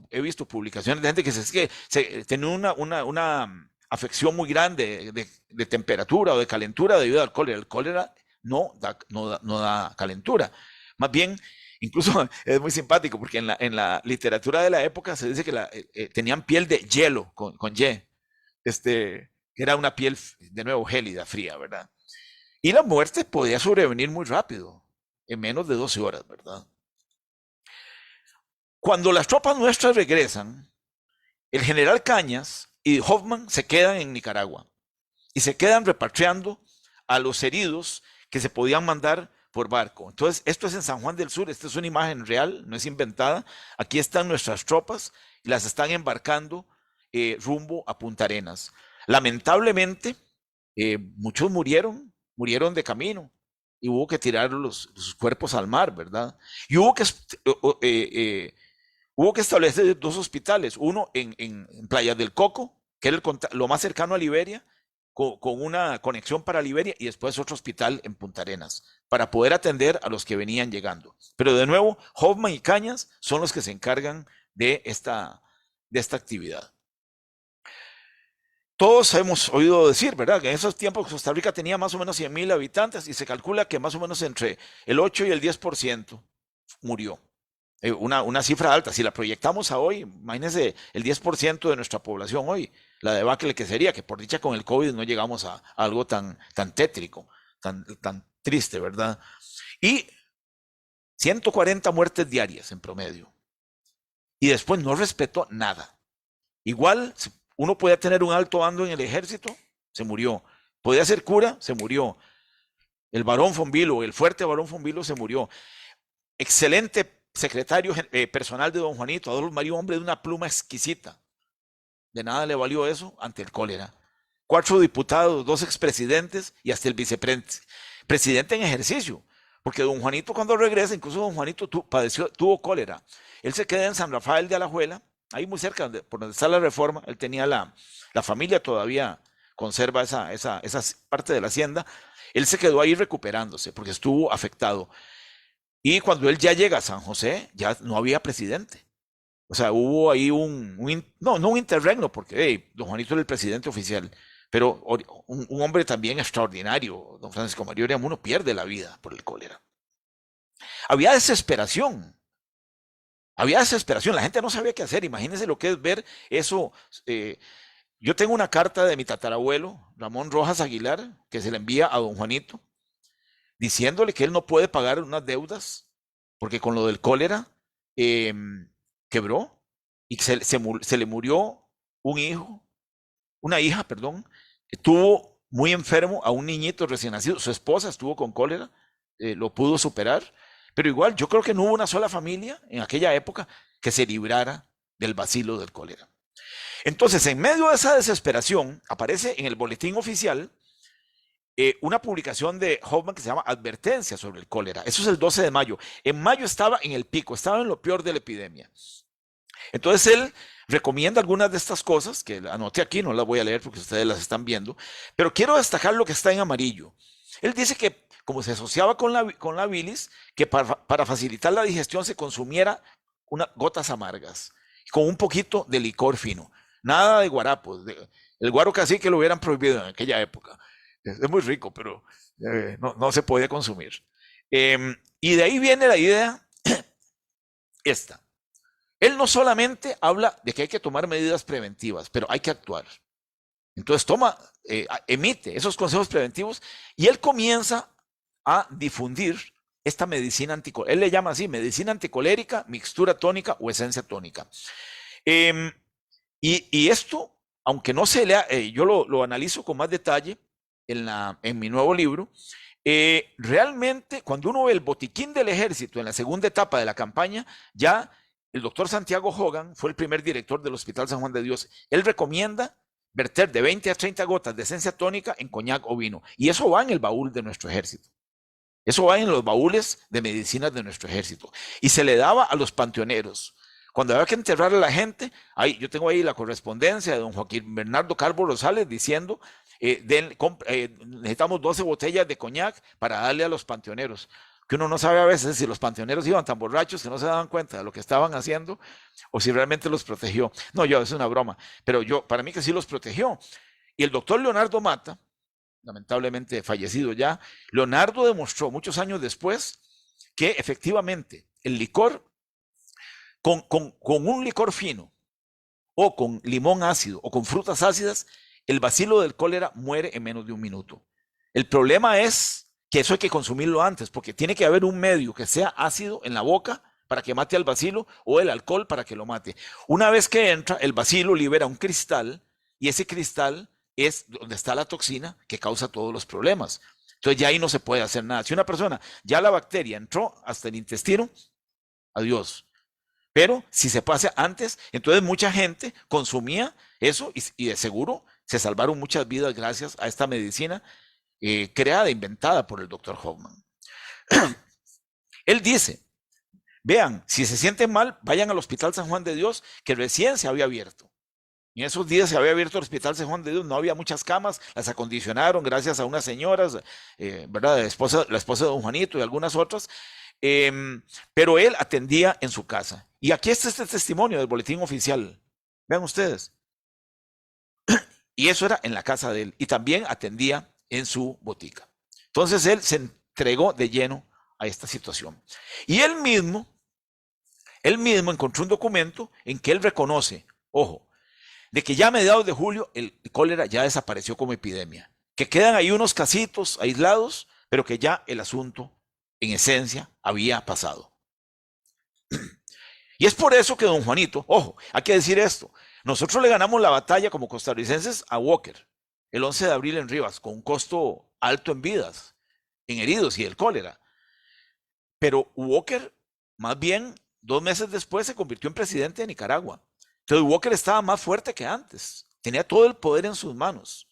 he visto publicaciones de gente que tiene una afección muy grande de temperatura o de calentura debido al cólera. El cólera no da calentura. Más bien, incluso es muy simpático porque en la literatura de la época se dice que tenían piel de hielo con Y, que era una piel de nuevo gélida, fría, ¿verdad? Y la muerte podía sobrevenir muy rápido, en menos de 12 horas, ¿verdad? Cuando las tropas nuestras regresan, el general Cañas y Hoffman se quedan en Nicaragua y se quedan repatriando a los heridos que se podían mandar por barco. Entonces, esto es en San Juan del Sur, esta es una imagen real, no es inventada. Aquí están nuestras tropas y las están embarcando rumbo a Punta Arenas. Lamentablemente, muchos murieron de camino y hubo que tirar sus cuerpos al mar, ¿verdad? Y hubo que establecer dos hospitales, uno en Playa del Coco, que era lo más cercano a Liberia, con una conexión para Liberia, y después otro hospital en Punta Arenas, para poder atender a los que venían llegando. Pero de nuevo, Hoffman y Cañas son los que se encargan de esta actividad. Todos hemos oído decir, ¿verdad? Que en esos tiempos Costa Rica tenía más o menos 100,000 habitantes y se calcula que más o menos entre el 8 y el 10% murió. Una cifra alta. Si la proyectamos a hoy, imagínense el 10% de nuestra población hoy, la debacle que sería, que por dicha con el COVID no llegamos a algo tan tétrico, tan triste, ¿verdad? Y 140 muertes diarias en promedio. Y después no respetó nada. Igual, uno podía tener un alto mando en el ejército, se murió. Podía ser cura, se murió. El barón Fonvilo, el fuerte barón Fonvilo se murió. Excelente secretario personal de don Juanito, Adolfo María, hombre de una pluma exquisita. De nada le valió eso ante el cólera. 4 diputados, 2 expresidentes y hasta el vicepresidente en ejercicio. Porque don Juanito cuando regresa, incluso don Juanito tuvo cólera. Él se queda en San Rafael de Alajuela, ahí muy cerca, por donde está la Reforma. Él tenía la familia todavía conserva esa parte de la hacienda. Él se quedó ahí recuperándose porque estuvo afectado. Y cuando él ya llega a San José, ya no había presidente. O sea, hubo ahí no un interregno, porque don Juanito era el presidente oficial, pero un hombre también extraordinario, don Francisco María Oriamuno, pierde la vida por el cólera. Había desesperación, la gente no sabía qué hacer. Imagínense lo que es ver eso. Yo tengo una carta de mi tatarabuelo, Ramón Rojas Aguilar, que se le envía a don Juanito, diciéndole que él no puede pagar unas deudas, porque con lo del cólera quebró, y se le murió una hija, estuvo muy enfermo a un niñito recién nacido, su esposa estuvo con cólera, lo pudo superar, pero igual yo creo que no hubo una sola familia en aquella época que se librara del bacilo del cólera. Entonces, en medio de esa desesperación, aparece en el boletín oficial una publicación de Hoffman que se llama Advertencia sobre el cólera. Eso es el 12 de mayo. En mayo estaba en el pico, estaba en lo peor de la epidemia. Entonces él recomienda algunas de estas cosas, que anoté aquí, no las voy a leer porque ustedes las están viendo, pero quiero destacar lo que está en amarillo. Él dice que como se asociaba con la bilis, que para facilitar la digestión se consumiera gotas amargas, con un poquito de licor fino. Nada de guarapos. El guaro cacique lo hubieran prohibido en aquella época. Es muy rico, pero no se podía consumir. Y de ahí viene la idea esta. Él no solamente habla de que hay que tomar medidas preventivas, pero hay que actuar. Entonces emite esos consejos preventivos y él comienza a difundir esta medicina anticolérica. Él le llama así, medicina anticolérica, mixtura tónica o esencia tónica. Y esto, aunque no se lea, yo lo analizo con más detalle en mi nuevo libro. Realmente, cuando uno ve el botiquín del ejército en la segunda etapa de la campaña, ya el doctor Santiago Hogan fue el primer director del Hospital San Juan de Dios. Él recomienda verter de 20 a 30 gotas de esencia tónica en coñac o vino. Y eso va en el baúl de nuestro ejército. Eso va en los baúles de medicinas de nuestro ejército. Y se le daba a los panteoneros. Cuando había que enterrar a la gente, yo tengo ahí la correspondencia de don Joaquín Bernardo Calvo Rosales diciendo, necesitamos 12 botellas de coñac para darle a los panteoneros. Que uno no sabe a veces si los panteoneros iban tan borrachos que no se daban cuenta de lo que estaban haciendo o si realmente los protegió. No, es una broma, pero para mí que sí los protegió. Y el doctor Leonardo Mata, lamentablemente fallecido ya, Leonardo demostró muchos años después que efectivamente el licor, con un licor fino o con limón ácido o con frutas ácidas, el bacilo del cólera muere en menos de 1 minuto. El problema es que eso hay que consumirlo antes, porque tiene que haber un medio que sea ácido en la boca para que mate al bacilo o el alcohol para que lo mate. Una vez que entra, el bacilo libera un cristal y ese cristal es donde está la toxina que causa todos los problemas. Entonces ya ahí no se puede hacer nada. Si una persona, ya la bacteria entró hasta el intestino, adiós. Pero si se pasa antes, entonces mucha gente consumía eso y de seguro se salvaron muchas vidas gracias a esta medicina creada, inventada por el doctor Hoffman. Él dice, vean, si se sienten mal, vayan al Hospital San Juan de Dios, que recién se había abierto. En esos días se había abierto el Hospital San Juan de Dios, no había muchas camas, las acondicionaron gracias a unas señoras, ¿verdad? La esposa de don Juanito y algunas otras, pero él atendía en su casa. Y aquí está este testimonio del boletín oficial. Vean ustedes. Y eso era en la casa de él. Y también atendía en su botica. Entonces él se entregó de lleno a esta situación. Y él mismo encontró un documento en que él reconoce, ojo, de que ya a mediados de julio el cólera ya desapareció como epidemia, que quedan ahí unos casitos aislados, pero que ya el asunto en esencia había pasado. Y es por eso que don Juanito, ojo, hay que decir esto, nosotros le ganamos la batalla como costarricenses a Walker el 11 de abril en Rivas, con un costo alto en vidas, en heridos y el cólera. Pero Walker, más bien, 2 meses después se convirtió en presidente de Nicaragua. Entonces Walker estaba más fuerte que antes, tenía todo el poder en sus manos.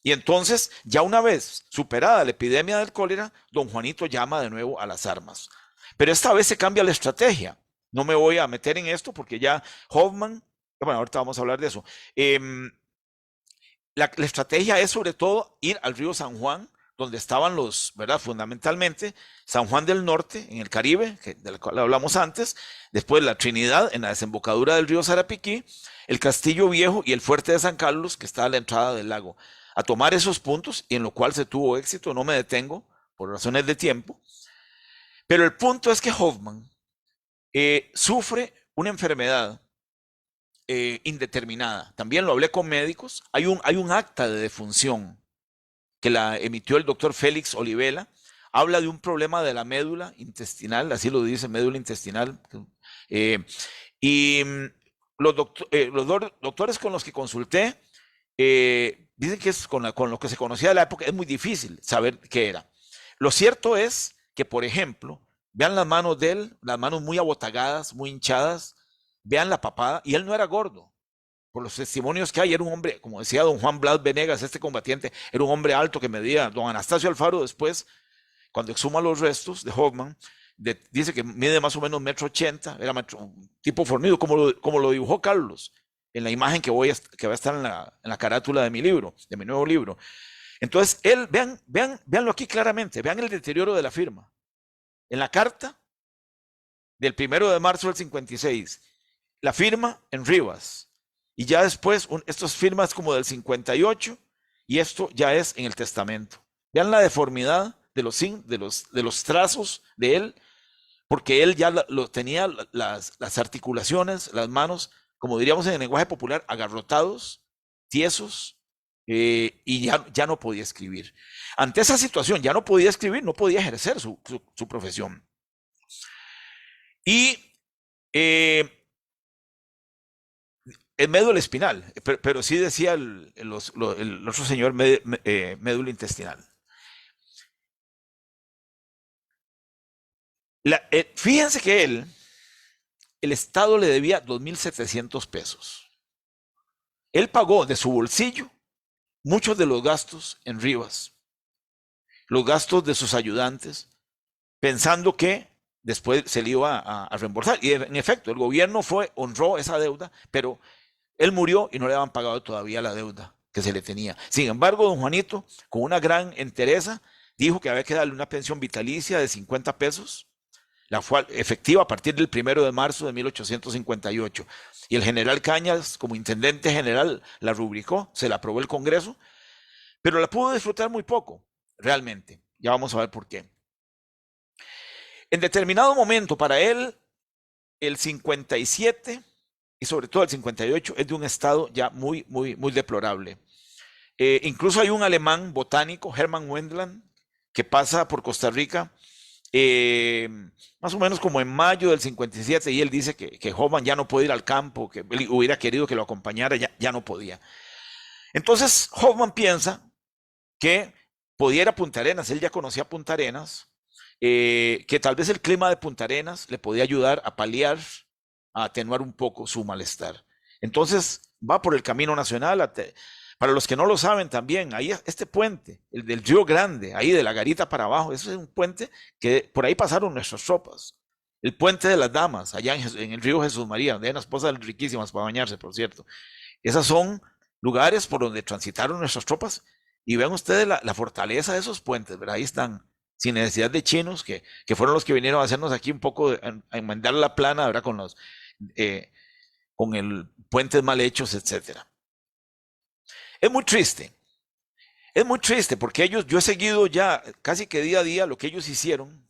Y entonces, ya una vez superada la epidemia del cólera, don Juanito llama de nuevo a las armas. Pero esta vez se cambia la estrategia. No me voy a meter en esto porque ya Hoffman, bueno, ahorita vamos a hablar de eso. La estrategia es sobre todo ir al río San Juan, donde estaban ¿verdad? Fundamentalmente, San Juan del Norte, en el Caribe, del cual hablamos antes, después la Trinidad, en la desembocadura del río Sarapiquí, el Castillo Viejo y el Fuerte de San Carlos, que está a la entrada del lago. A tomar esos puntos, y en lo cual se tuvo éxito, no me detengo, por razones de tiempo, pero el punto es que Hoffman sufre una enfermedad indeterminada. También lo hablé con médicos. Hay un acta de defunción que la emitió el doctor Félix Olivela. Habla de un problema de la médula intestinal, así lo dice, médula intestinal. Y los doctores con los que consulté dicen que es con lo que se conocía de la época, es muy difícil saber qué era. Lo cierto es que, por ejemplo, vean las manos de él, las manos muy abotagadas, muy hinchadas, vean la papada, y él no era gordo. Por los testimonios que hay, era un hombre, como decía don Juan Blas Venegas, este combatiente, era un hombre alto que medía, don Anastasio Alfaro después, cuando exhuma los restos de Hoffman, dice que mide más o menos 1,80 m, era un tipo fornido, como lo dibujó Carlos, en la imagen que va a estar en la carátula de mi libro, de mi nuevo libro. Entonces, él, véanlo aquí claramente, vean el deterioro de la firma. En la carta del 1 de marzo del 56, la firma en Rivas, y ya después, estas firmas como del 58, y esto ya es en el testamento. Vean la deformidad de los trazos de él, porque él ya tenía las articulaciones, las manos, como diríamos en el lenguaje popular, agarrotados, tiesos, y ya no podía escribir. Ante esa situación, ya no podía escribir, no podía ejercer su profesión. Y el médula espinal, pero sí decía el otro señor médula intestinal. Fíjense que el Estado le debía 2,700 pesos. Él pagó de su bolsillo muchos de los gastos en Rivas, los gastos de sus ayudantes, pensando que después se le iba a reembolsar. Y en efecto, el gobierno honró esa deuda, pero él murió y no le habían pagado todavía la deuda que se le tenía. Sin embargo, don Juanito, con una gran entereza, dijo que había que darle una pensión vitalicia de 50 pesos, la cual efectiva a partir del 1 de marzo de 1858. Y el general Cañas, como intendente general, la rubricó, se la aprobó el Congreso, pero la pudo disfrutar muy poco, realmente. Ya vamos a ver por qué. En determinado momento, para él, el 57 y sobre todo el 58 es de un estado ya muy, muy, muy deplorable. Incluso hay un alemán botánico, Hermann Wendland, que pasa por Costa Rica más o menos como en mayo del 57, y él dice que Hoffman ya no puede ir al campo, que él hubiera querido que lo acompañara, ya no podía. Entonces Hoffman piensa que podía ir a Punta Arenas, él ya conocía Punta Arenas, que tal vez el clima de Punta Arenas le podía ayudar a paliar, a atenuar un poco su malestar. Entonces va por el camino nacional. Para los que no lo saben también, ahí este puente, el del Río Grande, ahí de la Garita para abajo, ese es un puente que por ahí pasaron nuestras tropas. El puente de las damas, allá en el río Jesús María, donde hay unas pozas riquísimas para bañarse, por cierto. Esos son lugares por donde transitaron nuestras tropas, y vean ustedes la fortaleza de esos puentes, ¿verdad? Ahí están, sin necesidad de chinos, que fueron los que vinieron a hacernos aquí un poco, a enmendar la plana, ¿verdad? Con el puentes mal hechos, etcétera. Es muy triste. Es muy triste porque yo he seguido ya casi que día a día lo que ellos hicieron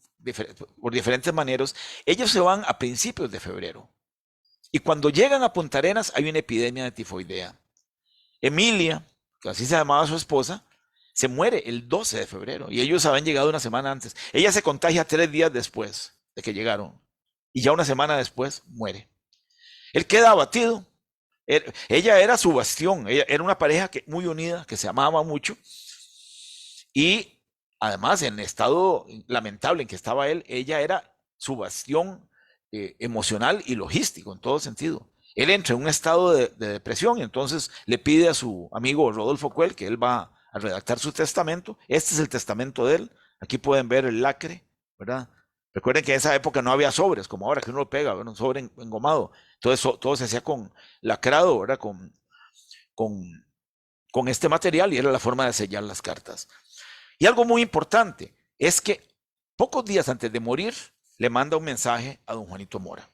por diferentes maneras. Ellos se van a principios de febrero. Y cuando llegan a Punta Arenas hay una epidemia de tifoidea. Emilia, que así se llamaba su esposa, se muere el 12 de febrero y ellos habían llegado una semana antes. Ella se contagia 3 días después de que llegaron y ya una semana después muere. Él queda abatido. Ella era su bastión, ella era una pareja muy unida, que se amaba mucho y además en el estado lamentable en que estaba él, ella era su bastión emocional y logístico en todo sentido. Él entra en un estado de depresión y entonces le pide a su amigo Rodolfo Cuel que él va a redactar su testamento. Este es el testamento de él. Aquí pueden ver el lacre, ¿verdad? Recuerden que en esa época no había sobres, como ahora que uno lo pega, ¿verdad? Un sobre engomado. Entonces todo se hacía con lacrado, ¿verdad? Con este material y era la forma de sellar las cartas. Y algo muy importante es que pocos días antes de morir le manda un mensaje a don Juanito Mora.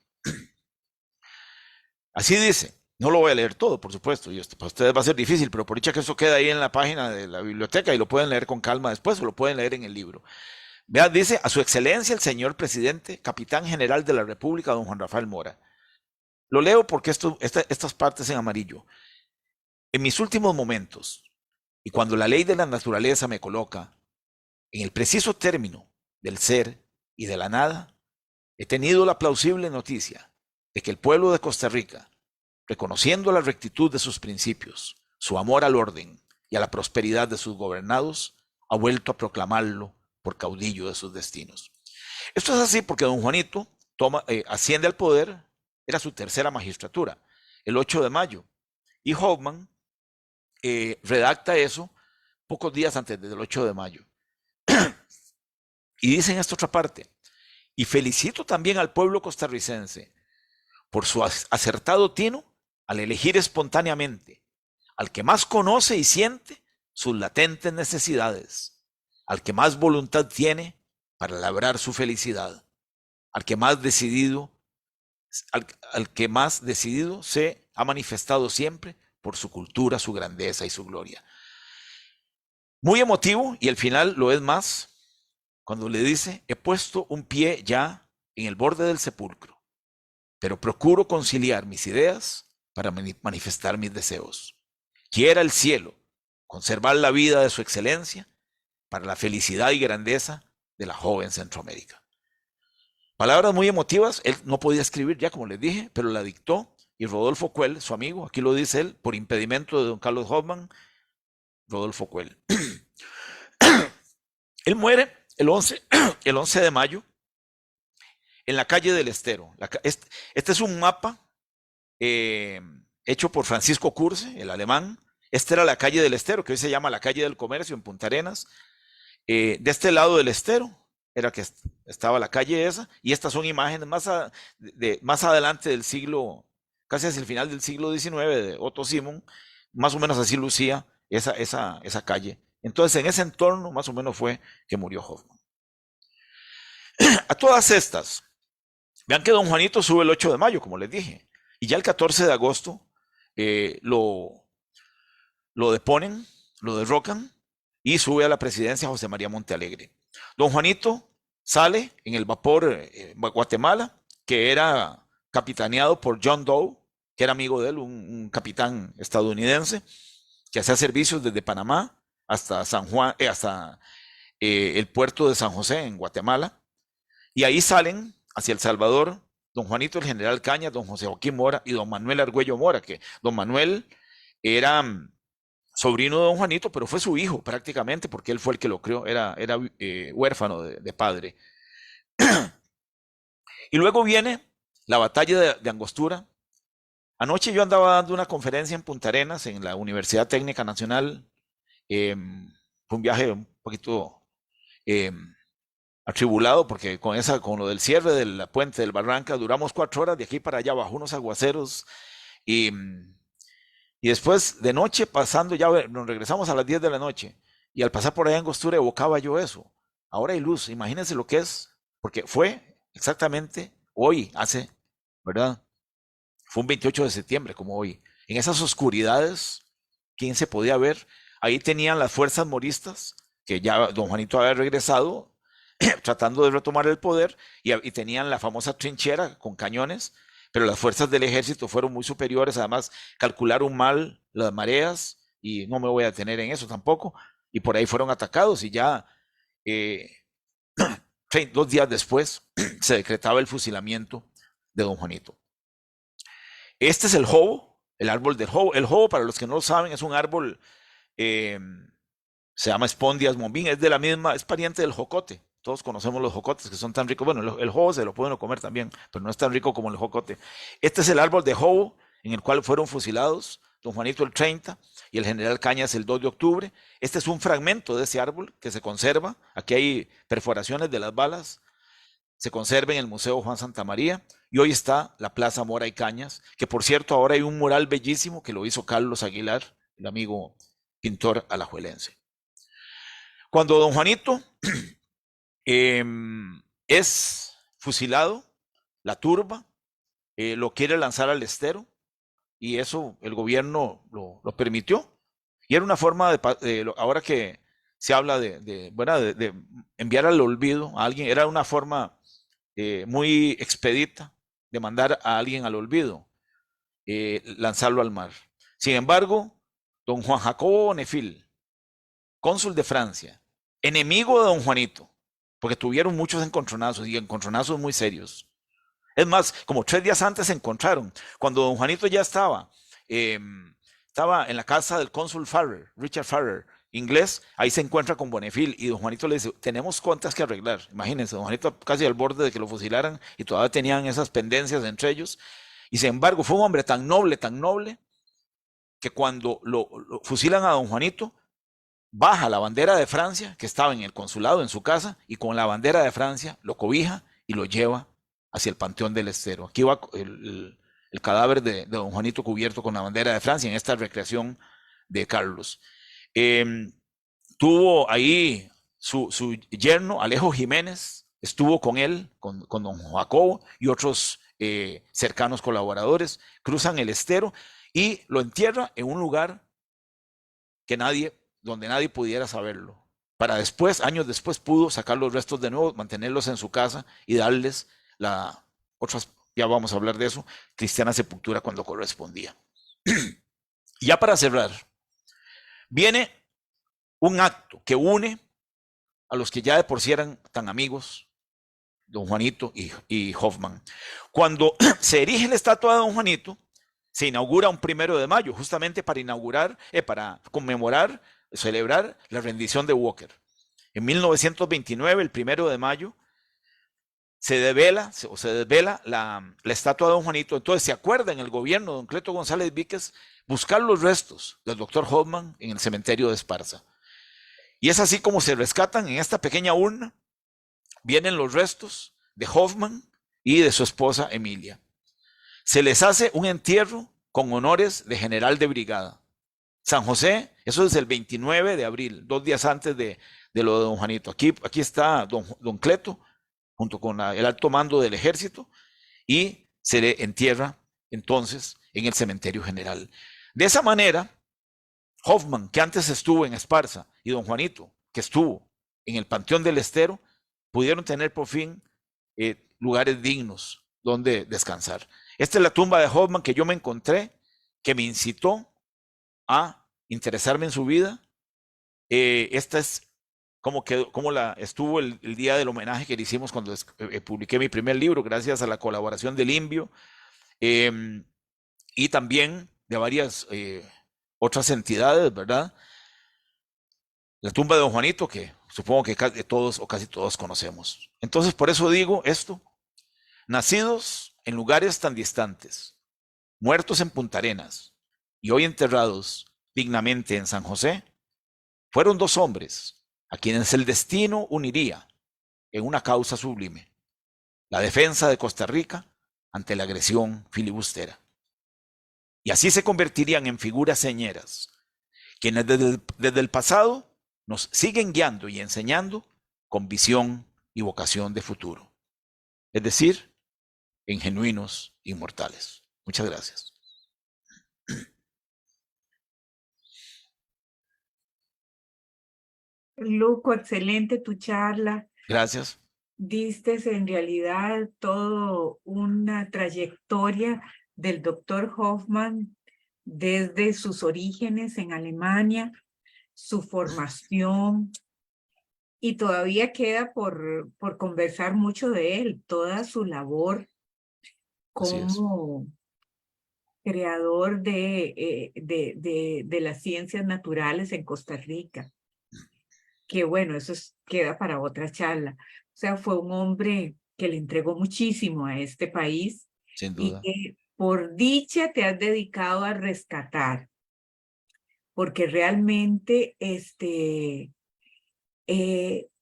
Así dice, no lo voy a leer todo, por supuesto, y para ustedes va a ser difícil, pero por dicha que eso queda ahí en la página de la biblioteca y lo pueden leer con calma después o lo pueden leer en el libro. Vean, dice, a su excelencia el señor presidente, capitán general de la República, don Juan Rafael Mora. Lo leo porque estas partes en amarillo. En mis últimos momentos, y cuando la ley de la naturaleza me coloca en el preciso término del ser y de la nada, he tenido la plausible noticia de que el pueblo de Costa Rica, reconociendo la rectitud de sus principios, su amor al orden y a la prosperidad de sus gobernados, ha vuelto a proclamarlo por caudillo de sus destinos. Esto es así porque don Juanito asciende al poder, era su tercera magistratura, el 8 de mayo, y Hoffman redacta eso pocos días antes del 8 de mayo. Y dicen esta otra parte, y felicito también al pueblo costarricense por su acertado tino al elegir espontáneamente al que más conoce y siente sus latentes necesidades, al que más voluntad tiene para labrar su felicidad, al que más decidido se ha manifestado siempre por su cultura, su grandeza y su gloria. Muy emotivo, y al final lo es más, cuando le dice, he puesto un pie ya en el borde del sepulcro, pero procuro conciliar mis ideas para manifestar mis deseos. Quiera el cielo conservar la vida de su excelencia para la felicidad y grandeza de la joven Centroamérica. Palabras muy emotivas, él no podía escribir ya, como les dije, pero la dictó, y Rodolfo Cuel, su amigo, aquí lo dice él, por impedimento de don Carlos Hoffman, Rodolfo Cuel. Él muere el 11 de mayo en la calle del Estero. Este es un mapa hecho por Francisco Curse, el alemán. Esta era la calle del Estero, que hoy se llama la calle del Comercio en Punta Arenas. De este lado del Estero era que estaba la calle esa, y estas son imágenes más adelante del siglo, casi hacia el final del siglo XIX, de Otto Simon, más o menos así lucía esa calle. Entonces en ese entorno más o menos fue que murió Hoffman. A todas estas, vean que don Juanito sube el 8 de mayo, como les dije, y ya el 14 de agosto lo deponen, lo derrocan, y sube a la presidencia José María Montealegre. Don Juanito sale en el vapor Guatemala, que era capitaneado por John Doe, que era amigo de él, un capitán estadounidense, que hacía servicios desde Panamá hasta San Juan, hasta el puerto de San José en Guatemala, y ahí salen hacia El Salvador don Juanito el general Cañas, don José Joaquín Mora y don Manuel Argüello Mora, que don Manuel era sobrino de don Juanito, pero fue su hijo prácticamente, porque él fue el que lo crió, era huérfano de padre. Y luego viene la batalla de Angostura. Anoche yo andaba dando una conferencia en Punta Arenas, en la Universidad Técnica Nacional. Fue un viaje un poquito atribulado, porque con lo del cierre del puente del Barranca, duramos 4 horas de aquí para allá bajo unos aguaceros. Y después de noche, pasando, ya nos regresamos a las 10 de la noche, y al pasar por allá en Angostura evocaba yo eso. Ahora hay luz, imagínense lo que es, porque fue exactamente hoy, ¿verdad? Fue un 28 de septiembre, como hoy. En esas oscuridades, quién se podía ver. Ahí tenían las fuerzas moristas, que ya don Juanito había regresado, tratando de retomar el poder, y tenían la famosa trinchera con cañones, pero las fuerzas del ejército fueron muy superiores. Además, calcularon mal las mareas, y no me voy a detener en eso tampoco, y por ahí fueron atacados, y ya 2 días después se decretaba el fusilamiento de don Juanito. Este es el jobo, el árbol del jobo. El jobo, para los que no lo saben, es un árbol, se llama Spondias mombin, es de la misma, es pariente del jocote. Todos conocemos los jocotes que son tan ricos. Bueno, el jobo se lo pueden comer también, pero no es tan rico como el jocote. Este es el árbol de jobo en el cual fueron fusilados don Juanito el 30 y el general Cañas el 2 de octubre. Este es un fragmento de ese árbol que se conserva. Aquí hay perforaciones de las balas. Se conserva en el Museo Juan Santamaría, y hoy está la Plaza Mora y Cañas, que por cierto ahora hay un mural bellísimo que lo hizo Carlos Aguilar, el amigo pintor alajuelense. Cuando don Juanito es fusilado, la turba lo quiere lanzar al estero, y eso el gobierno lo permitió. Y era una forma ahora que se habla de enviar al olvido a alguien, era una forma muy expedita de mandar a alguien al olvido, lanzarlo al mar. Sin embargo, don Juan Jacobo Bonefil, cónsul de Francia, enemigo de don Juanito, porque tuvieron muchos encontronazos, y encontronazos muy serios. Es más, como 3 días antes se encontraron, cuando don Juanito ya estaba en la casa del cónsul Farrer, Richard Farrer, inglés. Ahí se encuentra con Bonefil, y don Juanito le dice: tenemos cuentas que arreglar. Imagínense, don Juanito casi al borde de que lo fusilaran, y todavía tenían esas pendencias entre ellos. Y sin embargo fue un hombre tan noble, que cuando lo fusilan a don Juanito, baja la bandera de Francia que estaba en el consulado en su casa, y con la bandera de Francia lo cobija y lo lleva hacia el Panteón del Estero. Aquí va el cadáver de don Juanito cubierto con la bandera de Francia en esta recreación de Carlos. Tuvo ahí su yerno Alejo Jiménez, estuvo con él, con don Jacobo y otros cercanos colaboradores. Cruzan el Estero y lo entierra en un lugar donde nadie pudiera saberlo. Para después, años después, pudo sacar los restos de nuevo, mantenerlos en su casa y darles ya vamos a hablar de eso, cristiana sepultura cuando correspondía. Y ya para cerrar, viene un acto que une a los que ya de por sí eran tan amigos, don Juanito y Hoffman. Cuando se erige la estatua de don Juanito, se inaugura un 1 de mayo, justamente para conmemorar, celebrar la rendición de Walker. En 1929, el 1 de mayo, se desvela la estatua de don Juanito. Entonces se acuerda en el gobierno de don Cleto González Víquez buscar los restos del doctor Hoffman en el cementerio de Esparza. Y es así como se rescatan en esta pequeña urna. Vienen los restos de Hoffman y de su esposa Emilia. Se les hace un entierro con honores de general de brigada. San José, eso es el 29 de abril, 2 días antes de lo de don Juanito. Aquí está don Cleto, junto con el alto mando del ejército, y se le entierra entonces en el cementerio general. De esa manera, Hoffman, que antes estuvo en Esparza, y don Juanito, que estuvo en el Panteón del Estero, pudieron tener por fin lugares dignos donde descansar. Esta es la tumba de Hoffman que yo me encontré, que me incitó a interesarme en su vida. Esta es como estuvo el día del homenaje que le hicimos cuando publiqué mi primer libro, gracias a la colaboración del INVIO, y también de varias otras entidades, ¿verdad? La tumba de don Juanito, que supongo que todos o casi todos conocemos. Entonces, por eso digo esto: nacidos en lugares tan distantes, muertos en Punta Arenas y hoy enterrados dignamente en San José, fueron 2 hombres a quienes el destino uniría en una causa sublime: la defensa de Costa Rica ante la agresión filibustera. Y así se convertirían en figuras señeras, quienes desde el pasado nos siguen guiando y enseñando con visión y vocación de futuro. Es decir, en genuinos inmortales. Muchas gracias. Luco, excelente tu charla. Gracias. Diste en realidad todo una trayectoria del doctor Hoffman desde sus orígenes en Alemania, su formación, y todavía queda por conversar mucho de él, toda su labor Así es. como creador de las ciencias naturales en Costa Rica. Que bueno, queda para otra charla. O sea, fue un hombre que le entregó muchísimo a este país Sin y duda. que por dicha te has dedicado a rescatar, porque realmente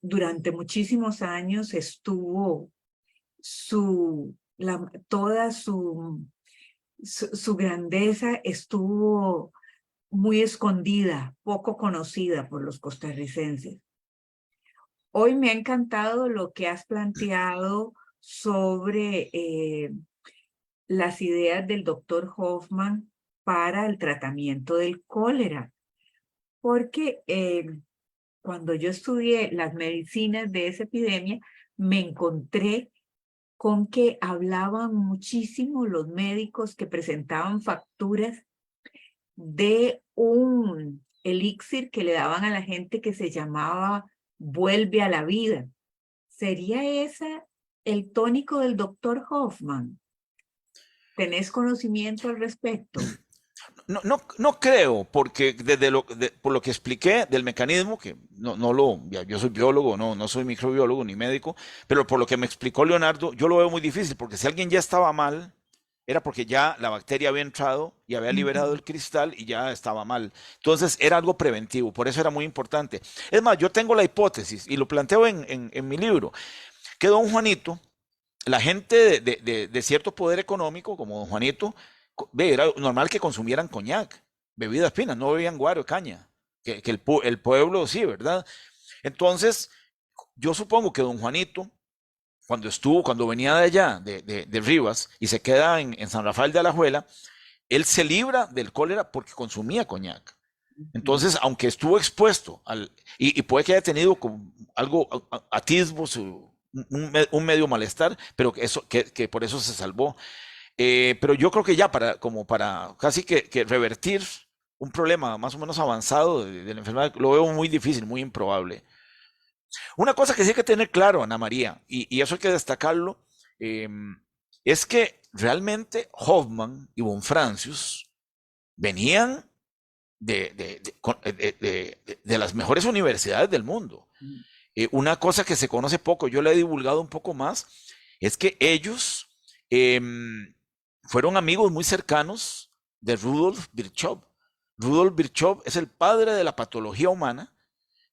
durante muchísimos años estuvo toda su grandeza estuvo muy escondida, poco conocida por los costarricenses. Hoy me ha encantado lo que has planteado sobre las ideas del doctor Hoffman para el tratamiento del cólera, porque cuando yo estudié las medicinas de esa epidemia, me encontré con que hablaban muchísimo los médicos que presentaban facturas de un elixir que le daban a la gente que se llamaba vuelve a la vida. ¿Sería ese el tónico del doctor Hoffman? ¿Tenés conocimiento al respecto? No creo, porque por lo que expliqué del mecanismo, que yo soy biólogo, no soy microbiólogo ni médico, pero por lo que me explicó Leonardo, yo lo veo muy difícil, porque si alguien ya estaba mal, era porque ya la bacteria había entrado y había liberado el cristal y ya estaba mal. Entonces era algo preventivo, por eso era muy importante. Es más, yo tengo la hipótesis, y lo planteo en mi libro, que don Juanito, la gente de cierto poder económico, como don Juanito, era normal que consumieran coñac, bebidas finas, no bebían guaro, caña, que el pueblo sí, ¿verdad? Entonces, yo supongo que don Juanito, cuando venía de allá, de Rivas, y se queda en San Rafael de Alajuela, él se libra del cólera porque consumía coñac. Entonces, aunque estuvo expuesto y puede que haya tenido como algo, atisbos, un medio malestar, pero que por eso se salvó. Pero yo creo que ya como para casi que revertir un problema más o menos avanzado de la enfermedad, lo veo muy difícil, muy improbable. Una cosa que sí hay que tener claro, Ana María, y eso hay que destacarlo, eh, es que realmente Hoffman y Bonfrancius venían de las mejores universidades del mundo. Una cosa que se conoce poco, yo le he divulgado un poco más, es que ellos fueron amigos muy cercanos de Rudolf Virchow. Rudolf Virchow es el padre de la patología humana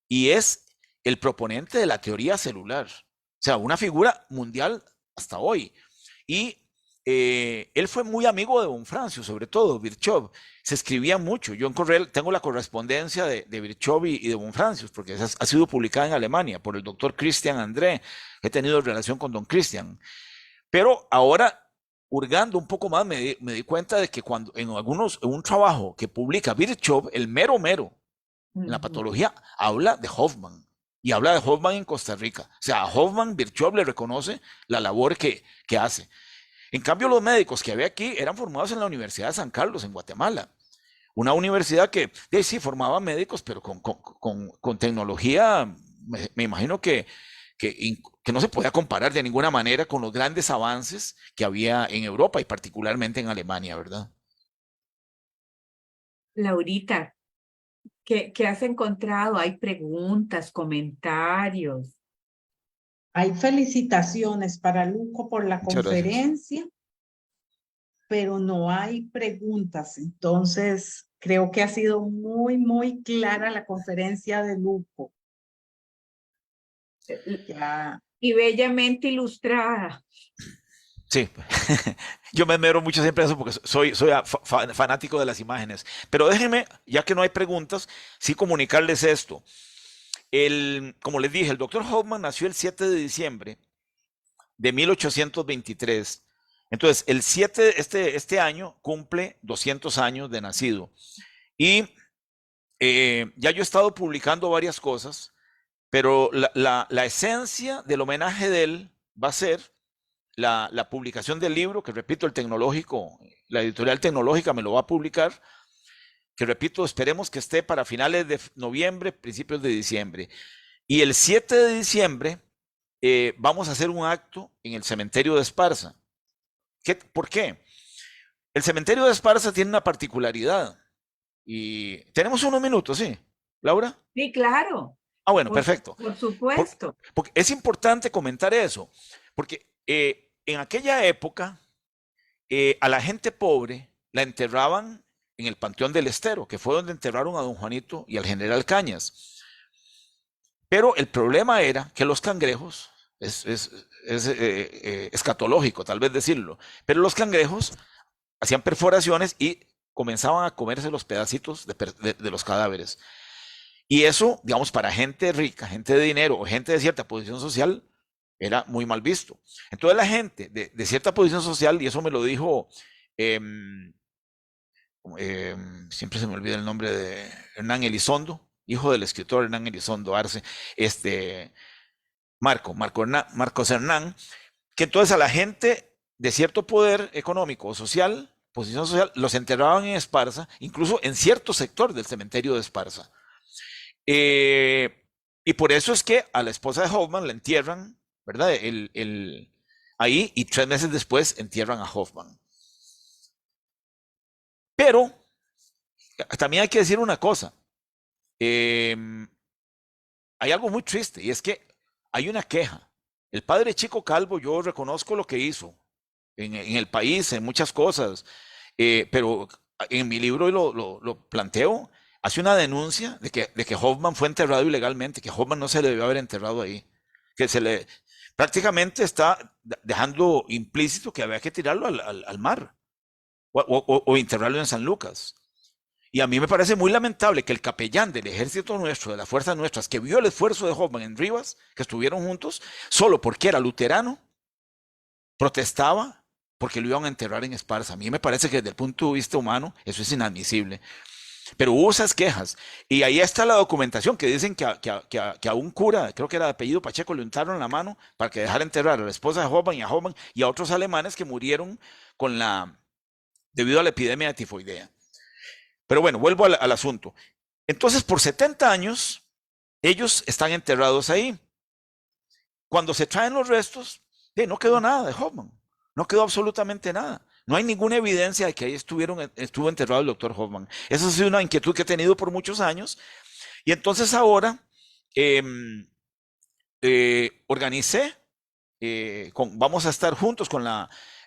y es el proponente de la teoría celular. O sea, una figura mundial hasta hoy. Y él fue muy amigo de Bonfrancio, sobre todo Virchow. Se escribía mucho. Yo tengo la correspondencia de Virchow y de Bonfrancio, porque ha sido publicada en Alemania por el doctor Christian André. He tenido relación con don Christian. Pero ahora, hurgando un poco más, me di cuenta de que cuando en un trabajo que publica Virchow, el mero en la patología, habla de Hoffman. Y habla de Hoffman en Costa Rica. O sea, a Hoffman Virchow le reconoce la labor que hace. En cambio, los médicos que había aquí eran formados en la Universidad de San Carlos, en Guatemala. Una universidad que sí formaba médicos, pero con tecnología, me imagino que no se podía comparar de ninguna manera con los grandes avances que había en Europa y particularmente en Alemania, ¿verdad? Laurita, ¿qué has encontrado? ¿Hay preguntas, comentarios? Hay felicitaciones para Luco por la Muchas gracias. conferencia, pero no hay preguntas. Entonces, creo que ha sido muy, muy clara la conferencia de Luco. Ya. Y bellamente ilustrada. Sí, yo me esmero mucho siempre en eso porque soy fanático de las imágenes. Pero déjenme, ya que no hay preguntas, sí comunicarles esto. Como les dije, el doctor Hoffman nació el 7 de diciembre de 1823. Entonces, este año cumple 200 años de nacido. Y ya yo he estado publicando varias cosas. Pero la esencia del homenaje de él va a ser la publicación del libro, que repito, el tecnológico, la editorial tecnológica me lo va a publicar, que repito, esperemos que esté para finales de noviembre, principios de diciembre. Y el 7 de diciembre vamos a hacer un acto en el cementerio de Esparza. ¿Por qué? El cementerio de Esparza tiene una particularidad. Y tenemos unos minutos, ¿sí? ¿Laura? Sí, claro. Ah, bueno, perfecto. Por supuesto. Porque es importante comentar eso, porque en aquella época a la gente pobre la enterraban en el Panteón del Estero, que fue donde enterraron a don Juanito y al general Cañas. Pero el problema era que los cangrejos, es escatológico tal vez decirlo, pero los cangrejos hacían perforaciones y comenzaban a comerse los pedacitos de los cadáveres. Y eso, digamos, para gente rica, gente de dinero o gente de cierta posición social, era muy mal visto. Entonces la gente de cierta posición social, y eso me lo dijo, siempre se me olvida el nombre de Hernán Elizondo, hijo del escritor Hernán Elizondo Arce, Marcos Hernán, que entonces a la gente de cierto poder económico o social, posición social, los enterraban en Esparza, incluso en cierto sector del cementerio de Esparza. Y por eso es que a la esposa de Hoffman la entierran, ¿verdad? Ahí, y 3 meses después entierran a Hoffman. Pero también hay que decir una cosa. Hay algo muy triste, y es que hay una queja. El padre Chico Calvo, yo reconozco lo que hizo en el país, en muchas cosas, pero en mi libro lo planteo. Hace una denuncia de que Hoffman fue enterrado ilegalmente, que Hoffman no se le debió haber enterrado ahí, que prácticamente está dejando implícito que había que tirarlo al mar o enterrarlo en San Lucas. Y a mí me parece muy lamentable que el capellán del ejército nuestro, de las fuerzas nuestras, que vio el esfuerzo de Hoffman en Rivas, que estuvieron juntos, solo porque era luterano, protestaba porque lo iban a enterrar en Esparza. A mí me parece que desde el punto de vista humano eso es inadmisible. Pero hubo esas quejas, y ahí está la documentación que dicen que a un cura, creo que era de apellido Pacheco, le untaron la mano para que dejara enterrar a la esposa de Hoffman y a otros alemanes que murieron debido a la epidemia de tifoidea. Pero bueno, vuelvo al asunto. Entonces, por 70 años, ellos están enterrados ahí. Cuando se traen los restos, no quedó nada de Hoffman, no quedó absolutamente nada. No hay ninguna evidencia de que ahí estuvo enterrado el doctor Hoffman. Esa ha sido una inquietud que he tenido por muchos años. Y entonces ahora organicé, vamos a estar juntos con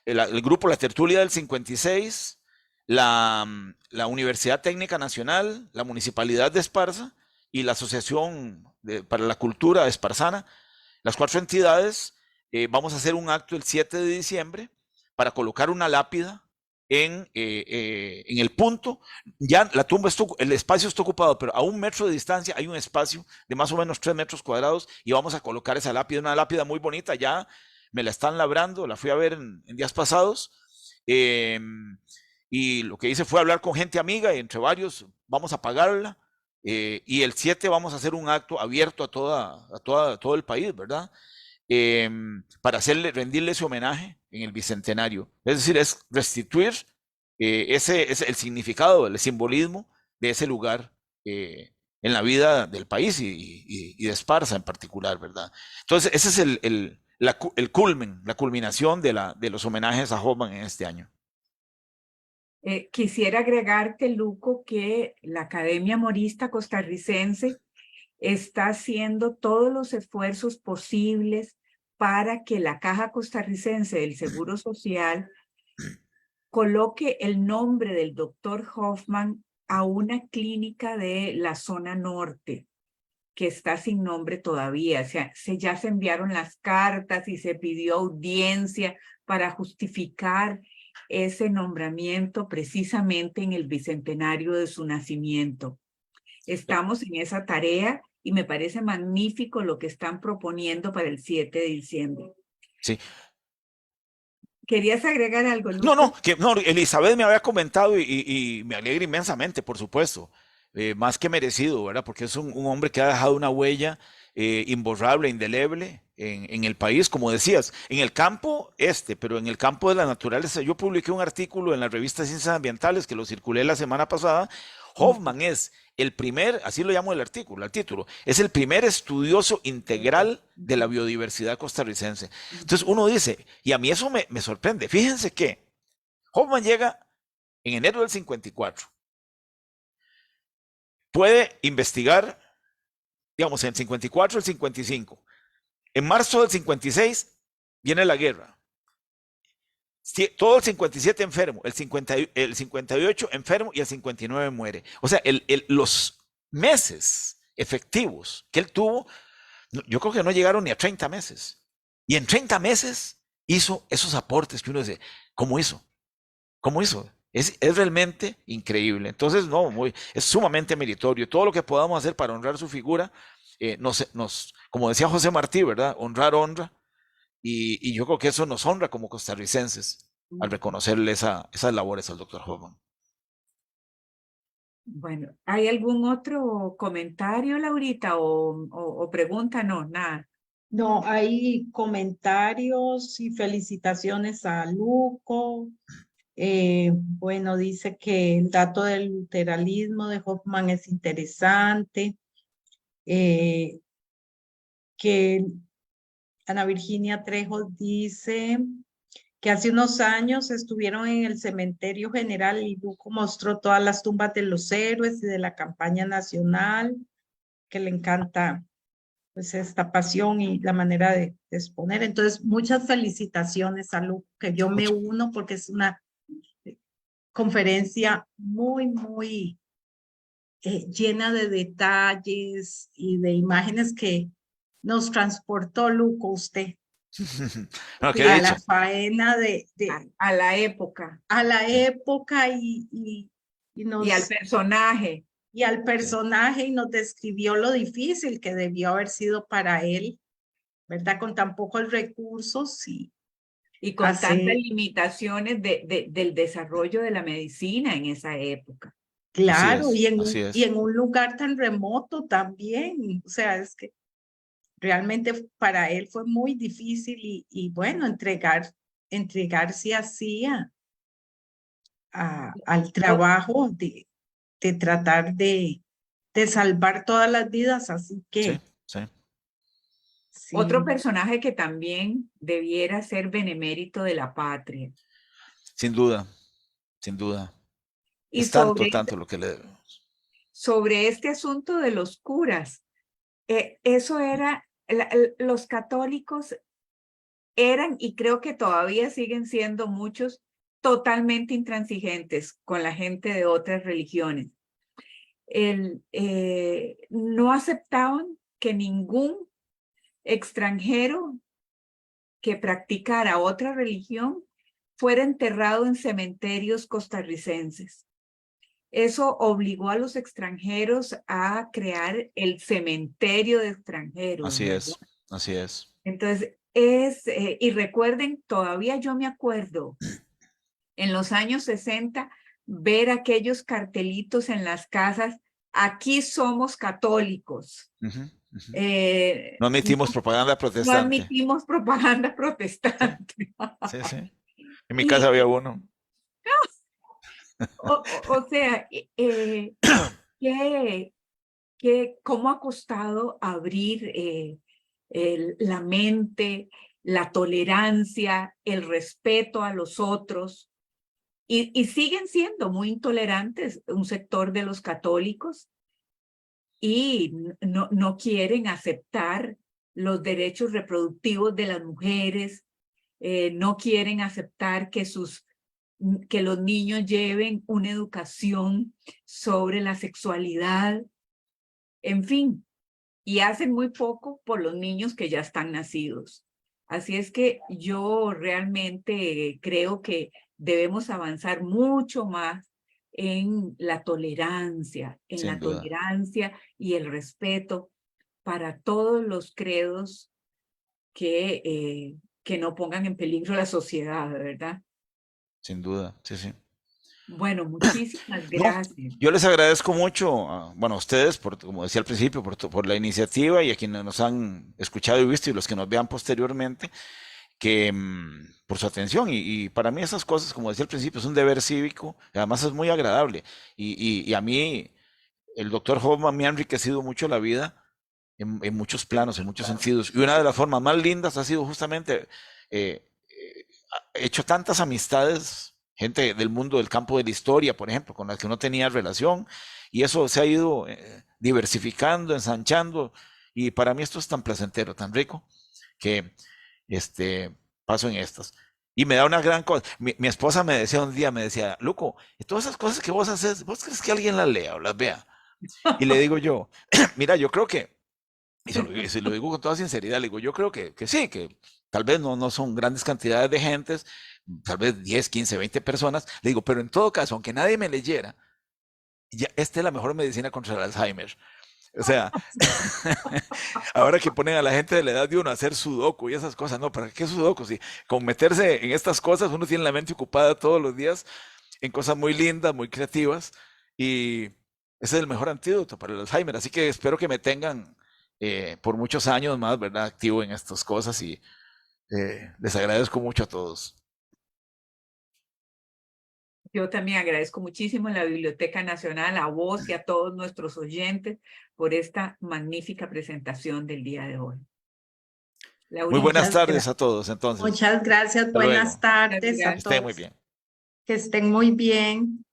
el grupo La Tertulia del 56, la Universidad Técnica Nacional, la Municipalidad de Esparza y la Asociación para la Cultura Esparzana. Las 4 entidades vamos a hacer un acto el 7 de diciembre para colocar una lápida en el punto. Ya la tumba, el espacio está ocupado, pero a 1 metro de distancia hay un espacio de más o menos 3 metros cuadrados y vamos a colocar esa lápida, una lápida muy bonita. Ya me la están labrando, la fui a ver en días pasados. Y lo que hice fue hablar con gente amiga, y entre varios vamos a pagarla. Y el 7 vamos a hacer un acto abierto a todo el país, ¿verdad? Para rendirle ese homenaje en el bicentenario. Es decir, es restituir el significado, el simbolismo de ese lugar en la vida del país y de Esparza en particular, ¿verdad? Entonces, ese es la culminación de los homenajes a Hoffman en este año. Quisiera agregarte, Luco, que la Academia Morista Costarricense está haciendo todos los esfuerzos posibles para que la Caja Costarricense del Seguro Social coloque el nombre del doctor Hoffman a una clínica de la zona norte, que está sin nombre todavía. Ya se enviaron las cartas y se pidió audiencia para justificar ese nombramiento precisamente en el bicentenario de su nacimiento. Estamos en esa tarea y me parece magnífico lo que están proponiendo para el 7 de diciembre. Sí. ¿Querías agregar algo, Luco? No, Elizabeth me había comentado y me alegra inmensamente, por supuesto. Más que merecido, ¿verdad? Porque es un hombre que ha dejado una huella imborrable, indeleble en el país, como decías, en el campo pero en el campo de la naturaleza. Yo publiqué un artículo en la revista Ciencias Ambientales que lo circulé la semana pasada. Hoffman es el primer, así lo llamo el artículo, el título, es el primer estudioso integral de la biodiversidad costarricense. Entonces uno dice, y a mí eso me sorprende, fíjense que Hoffman llega en enero del 54, puede investigar, digamos, en el 54, el 55. En marzo del 56 viene la guerra. Todo el 57 enfermo, el 58 enfermo y el 59 muere. O sea, los meses efectivos que él tuvo, yo creo que no llegaron ni a 30 meses. Y en 30 meses hizo esos aportes que uno dice, ¿cómo hizo? ¿Cómo hizo? Es realmente increíble. Entonces, no, es sumamente meritorio. Todo lo que podamos hacer para honrar su figura, como decía José Martí, ¿verdad? Honrar honra. Y yo creo que eso nos honra como costarricenses al reconocerle esas labores al doctor Hoffman. Bueno, ¿hay algún otro comentario, Laurita, o pregunta? No, nada. No, hay comentarios y felicitaciones a Luco. Bueno, dice que el dato del luteranismo de Hoffman es interesante, que Ana Virginia Trejo dice que hace unos años estuvieron en el cementerio general y Luco mostró todas las tumbas de los héroes y de la campaña nacional, que le encanta pues esta pasión y la manera de exponer. Entonces, muchas felicitaciones a Luco, que yo me uno porque es una conferencia muy llena de detalles y de imágenes que nos transportó, Luco, usted. No, ¿qué A he dicho? la faena A la época a la época y y al personaje. y al personaje y nos describió lo difícil que debió haber sido para él, ¿verdad? Con tan pocos recursos y con tantas limitaciones del desarrollo de la medicina en esa época. Claro, Así y es. en un lugar tan remoto también, o sea, es que realmente para él fue muy difícil y bueno, entregarse así al trabajo de tratar de salvar todas las vidas, así que Sí. Otro sí. personaje que también debiera ser benemérito de la patria. Sin duda, sin duda. Y Es tanto lo que le debemos. sobre este asunto de los curas, eso era, los católicos eran, y creo que todavía siguen siendo muchos, totalmente intransigentes con la gente de otras religiones. No aceptaban que ningún extranjero que practicara otra religión fuera enterrado en cementerios costarricenses. Eso obligó a los extranjeros a crear el cementerio de extranjeros. Así es. Entonces, y recuerden, todavía yo me acuerdo, en los años 60, ver aquellos cartelitos en las casas, aquí somos católicos. No admitimos propaganda protestante. No admitimos propaganda protestante. Sí. En mi casa había uno. O sea, ¿cómo ha costado abrir la mente, la tolerancia, el respeto a los otros? Y siguen siendo muy intolerantes un sector de los católicos y no quieren aceptar los derechos reproductivos de las mujeres, no quieren aceptar que los niños lleven una educación sobre la sexualidad, en fin, y hacen muy poco por los niños que ya están nacidos. Así es que yo realmente creo que debemos avanzar mucho más en la tolerancia, Sin duda. tolerancia y el respeto para todos los credos que no pongan en peligro la sociedad, ¿verdad? Sin duda, sí. Bueno, muchísimas No, gracias. yo les agradezco mucho, bueno, a ustedes, por, como decía al principio, por la iniciativa y a quienes nos han escuchado y visto y los que nos vean posteriormente, que por su atención. Y para mí esas cosas, como decía al principio, es un deber cívico, y además es muy agradable. Y a mí, el doctor Hoffman me ha enriquecido mucho la vida en muchos planos, en muchos sentidos. Y una de las formas más lindas ha sido justamente, he hecho tantas amistades, gente del mundo del campo de la historia, por ejemplo, con las que no tenía relación, y eso se ha ido diversificando, ensanchando, y para mí esto es tan placentero, tan rico, que paso en estas. Y me da una gran cosa. Mi esposa me decía un día, me decía, Luco, y todas esas cosas que vos haces, ¿vos crees que alguien las lea o las vea? Y le digo yo, mira, yo creo que, y se lo digo con toda sinceridad, le digo, yo creo que sí, que tal vez no son grandes cantidades de gentes, tal vez 10, 15, 20 personas, le digo, pero en todo caso, aunque nadie me leyera, ya, esta es la mejor medicina contra el Alzheimer. O sea, ahora que ponen a la gente de la edad de uno a hacer sudoku y esas cosas, no, ¿para qué sudoku? Si con meterse en estas cosas uno tiene la mente ocupada todos los días en cosas muy lindas, muy creativas, y ese es el mejor antídoto para el Alzheimer. Así que espero que me tengan por muchos años más, ¿verdad? Activo en estas cosas y les agradezco mucho a todos. Yo también agradezco muchísimo a la Biblioteca Nacional, a vos y a todos nuestros oyentes por esta magnífica presentación del día de hoy. Muy buenas Laurita, tardes a todos, entonces. Muchas gracias. Hasta Buenas luego. tardes muchas a Que estén muy todos. bien. Que estén muy bien.